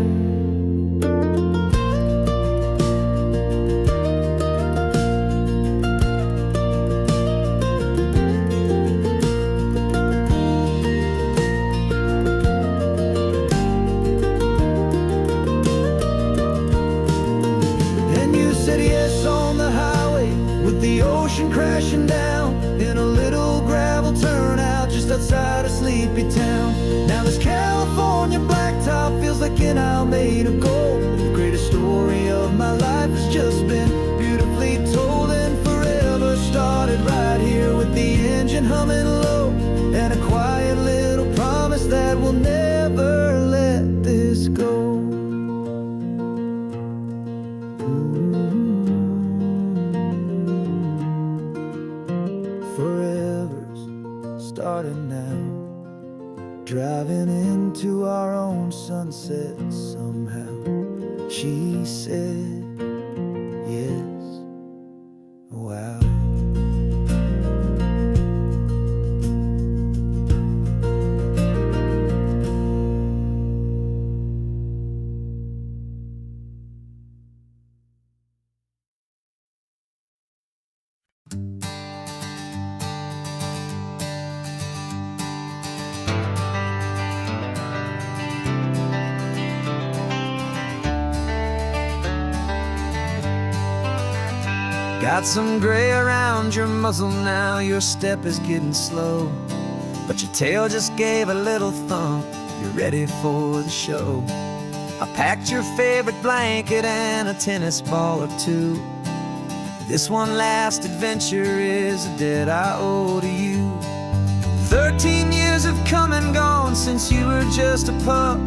The ocean crashing down, in a little gravel turnout just outside a sleepy town. Now this California blacktop feels like an hour made of gold. The greatest story of my life has just been beautifully told, and forever started right here with the engine humming low, and a quiet little promise that we'll never let this go. Starting now, driving into our own sunset somehow. She said yes. Wow. Got some gray around your muzzle now, your step is getting slow, but your tail just gave a little thump, you're ready for the show. I packed your favorite blanket and a tennis ball or two. This one last adventure is a debt I owe to you. 13 years have come and gone since you were just a pup.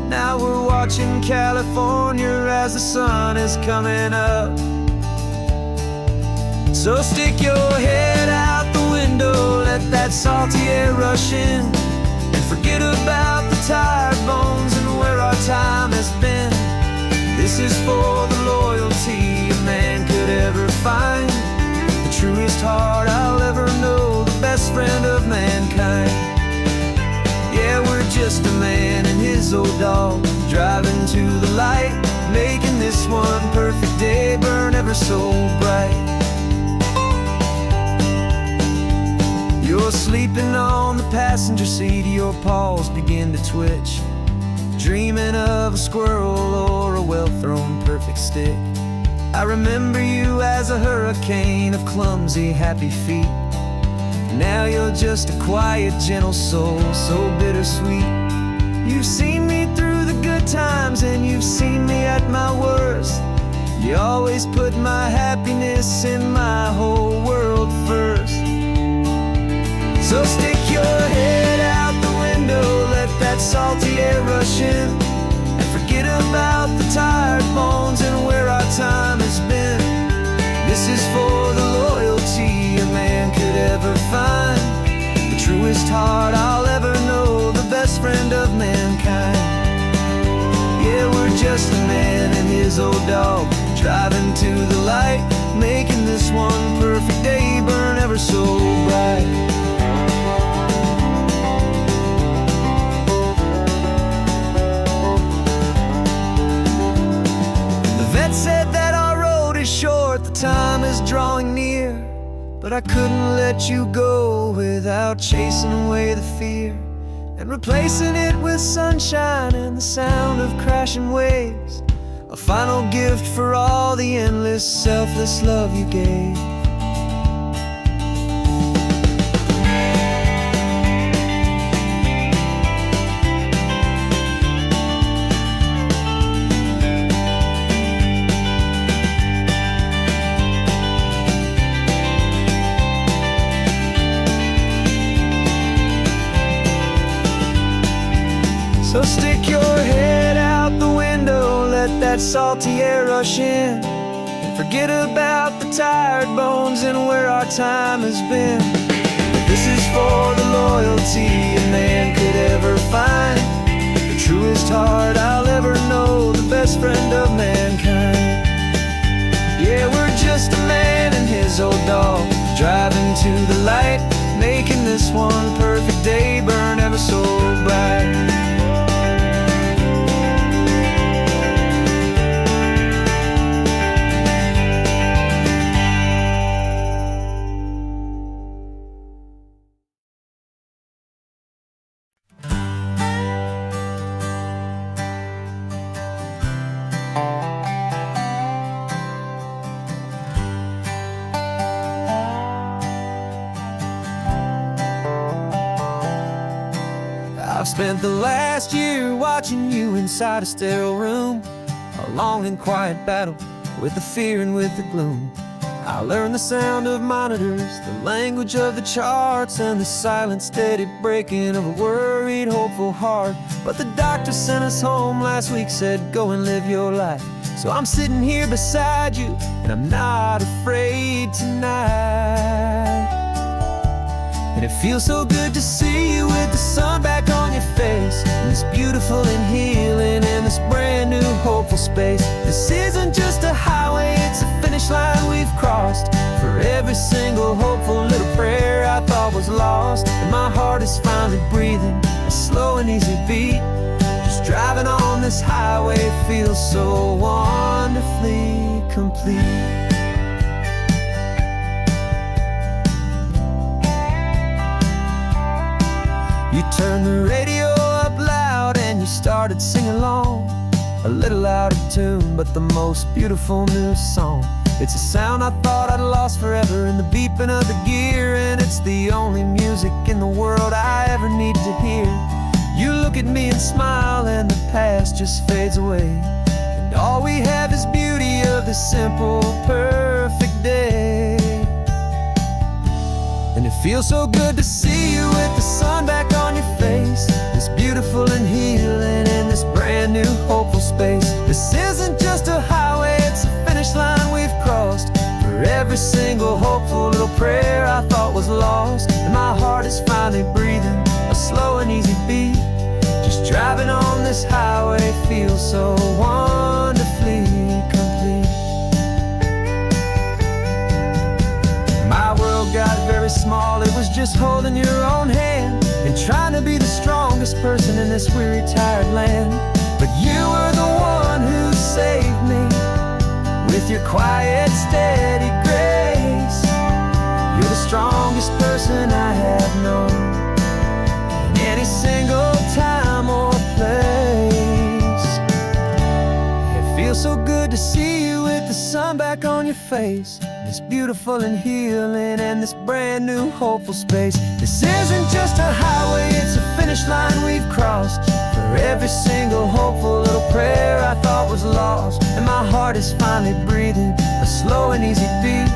Now we're watching California as the sun is coming up. So stick your head out that salty air rush in, and forget about the tired bones and where our time has been. This is for the loyalty a man could ever find, the truest heart I'll ever know, the best friend of mankind. Yeah, we're just a man and his old dog, driving to the light, making this one perfect day burn ever so bright. You're sleeping on the passenger seat, your paws begin to twitch, dreaming of a squirrel or a well-thrown perfect stick. I remember you as a hurricane of clumsy, happy feet. Now you're just a quiet, gentle soul, so bittersweet. You've seen me through the good times and you've seen me at my worst. You always put my happiness in my whole world first. So stick your head out the window, let that salty air rush in, and forget about the tired bones and where our time has been. This is for the loyalty a man could ever find, the truest heart I'll ever know, the best friend of mankind. Yeah, we're just a man and his old dog, driving to the light, making this one perfect day burn ever so bright. Said that our road is short, the time is drawing near, but I couldn't let you go without chasing away the fear and replacing it with sunshine and the sound of crashing waves, a final gift for all the endless, selfless love you gave. So stick your head out the window, let that salty air rush in, and forget about the tired bones and where our time has been. This is for the loyalty a man could ever find, the truest heart I'll ever know, the best friend of mankind. Yeah, we're just a man and his old dog, driving to the light, making this one perfect day burn ever so bright. I've spent the last year watching you inside a sterile room, a long and quiet battle with the fear and with the gloom. I learned the sound of monitors, the language of the charts, and the silent, steady breaking of a worried, hopeful heart. But the doctor sent us home last week, said go and live your life. So I'm sitting here beside you, and I'm not afraid tonight. And it feels so good to see you with the sun back on your face, and this beautiful and healing in this brand new hopeful space. This isn't just a highway, it's a finish line we've crossed. For every single hopeful little prayer I thought was lost, and my heart is finally breathing a slow and easy beat. Just driving on this highway feels so wonderfully complete. You turned the radio up loud and you started singing along, a little out of tune, but the most beautiful new song. It's a sound I thought I'd lost forever in the beeping of the gear, and it's the only music in the world I ever need to hear. You look at me and smile and the past just fades away, and all we have is beauty of this simple, perfect day. And it feels so good to see you with the sun back on your face, this beautiful and healing in this brand new hopeful space. This isn't just a highway, it's a finish line we've crossed. For every single hopeful little prayer I thought was lost, and my heart is finally breathing a slow and easy beat. Just driving on this highway feels so wonderfully complete. My world got very small, it was just holding your own hand and trying to be the strongest person in this weary, tired land. But you were the one who saved me with your quiet, steady grace. You're the strongest person I have known in any single time or place. It feels so good to see you with the sun back on your face. It's beautiful and healing and this brand new hopeful space. This isn't just a highway, it's a finish line we've crossed. For every single hopeful little prayer I thought was lost, and my heart is finally breathing a slow and easy beat.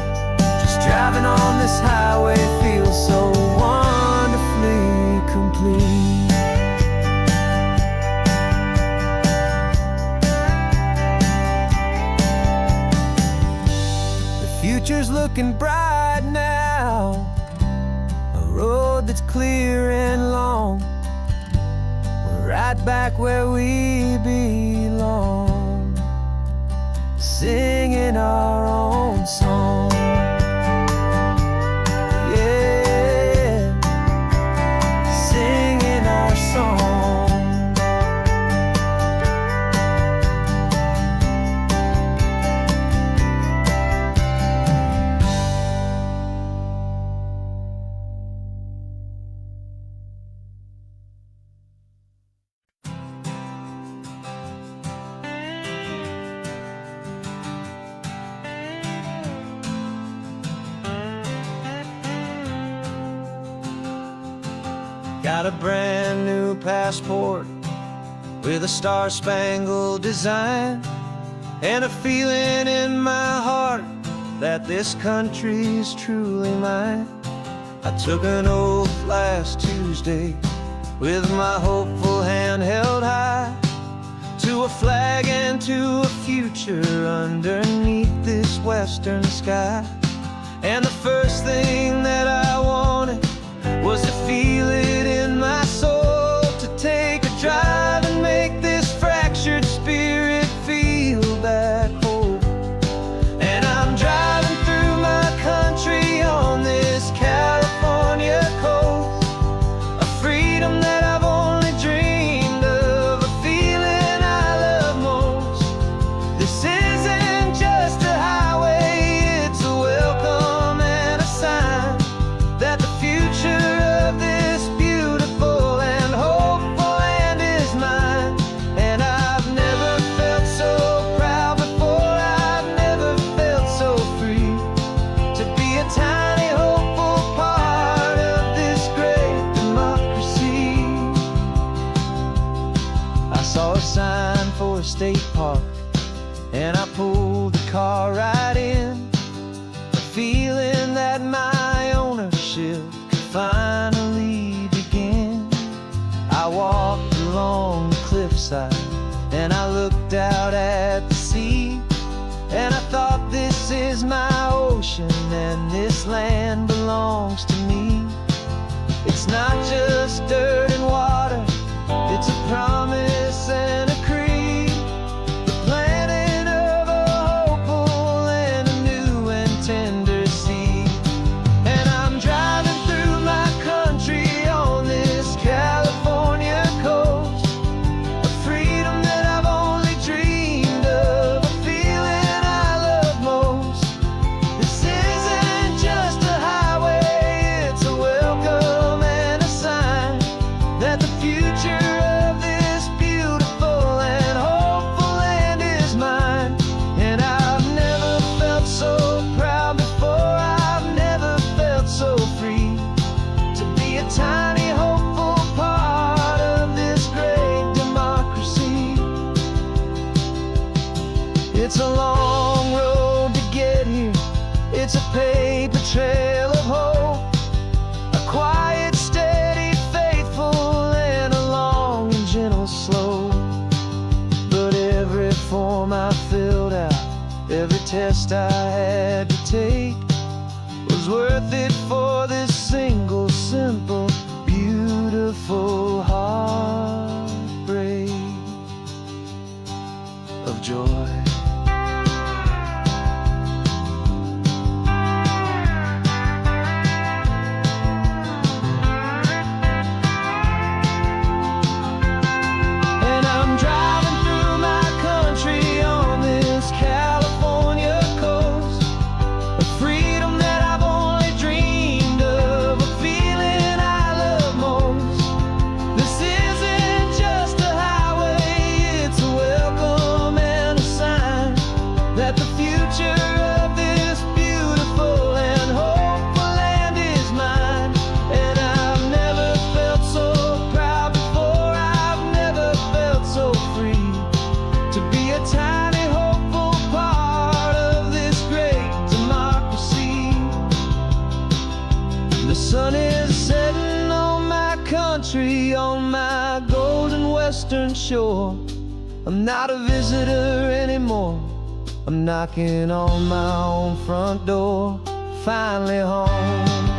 Just driving on this highway feels so wonderfully complete. Future's looking bright now, a road that's clear and long. We're right back where we belong, singing our own song. Yeah, singing our song. Got a brand new passport with a star-spangled design, and a feeling in my heart that this country's truly mine. I took an oath last Tuesday with my hopeful hand held high, to a flag and to a future underneath this western sky. And the first thing that I wanted was to feel it in my soul, to take a drive and make this fractured spirit feel back home. And I'm driving through my country on this California coast, a freedom that I've only dreamed of, a feeling I love most. This isn't just a highway, it's a welcome and a sign that the future of this beautiful and hopeful land is mine. And I've never felt so proud before, I've never felt so free, to be a tiny hopeful part of this great democracy. I saw a sign for a state park, and I pulled the car right in, a feeling that my ownership could finally begin. I walked along the cliffside and I looked out at the sea, and I thought, this is my ocean and this land belongs to me. It's not just dirt and water, it's a promise and a creed, the planting of a hopeful and a new and tender seed. And I'm driving through my country on this California coast, a freedom that I've only dreamed of, a feeling I love most. This isn't just a highway, it's a welcome and a sign that the future of this beautiful and hopeful land is mine. And I've never felt so proud before, I've never felt so free, to be a tiny hopeful part of this great democracy. It's a long road to get here, it's a paper trail of hope, a quiet, steady, faithful, and a long and gentle slow. But every form I filled out, every test I had to take, was worth it for this single, simple, beautiful heartbreak of joy. And I'm driving through my country on this California coast, a freedom that I've only dreamed of, a feeling I love most. This isn't just a highway, it's a welcome and a sign that the future of this beautiful and hopeful land is mine. And I've never felt so proud before, I've never felt so free to be a tiny hopeful part of this great democracy. The sun is setting on my country, on my golden western shore. I'm not a visitor anymore, I'm knocking on my own front door, finally home.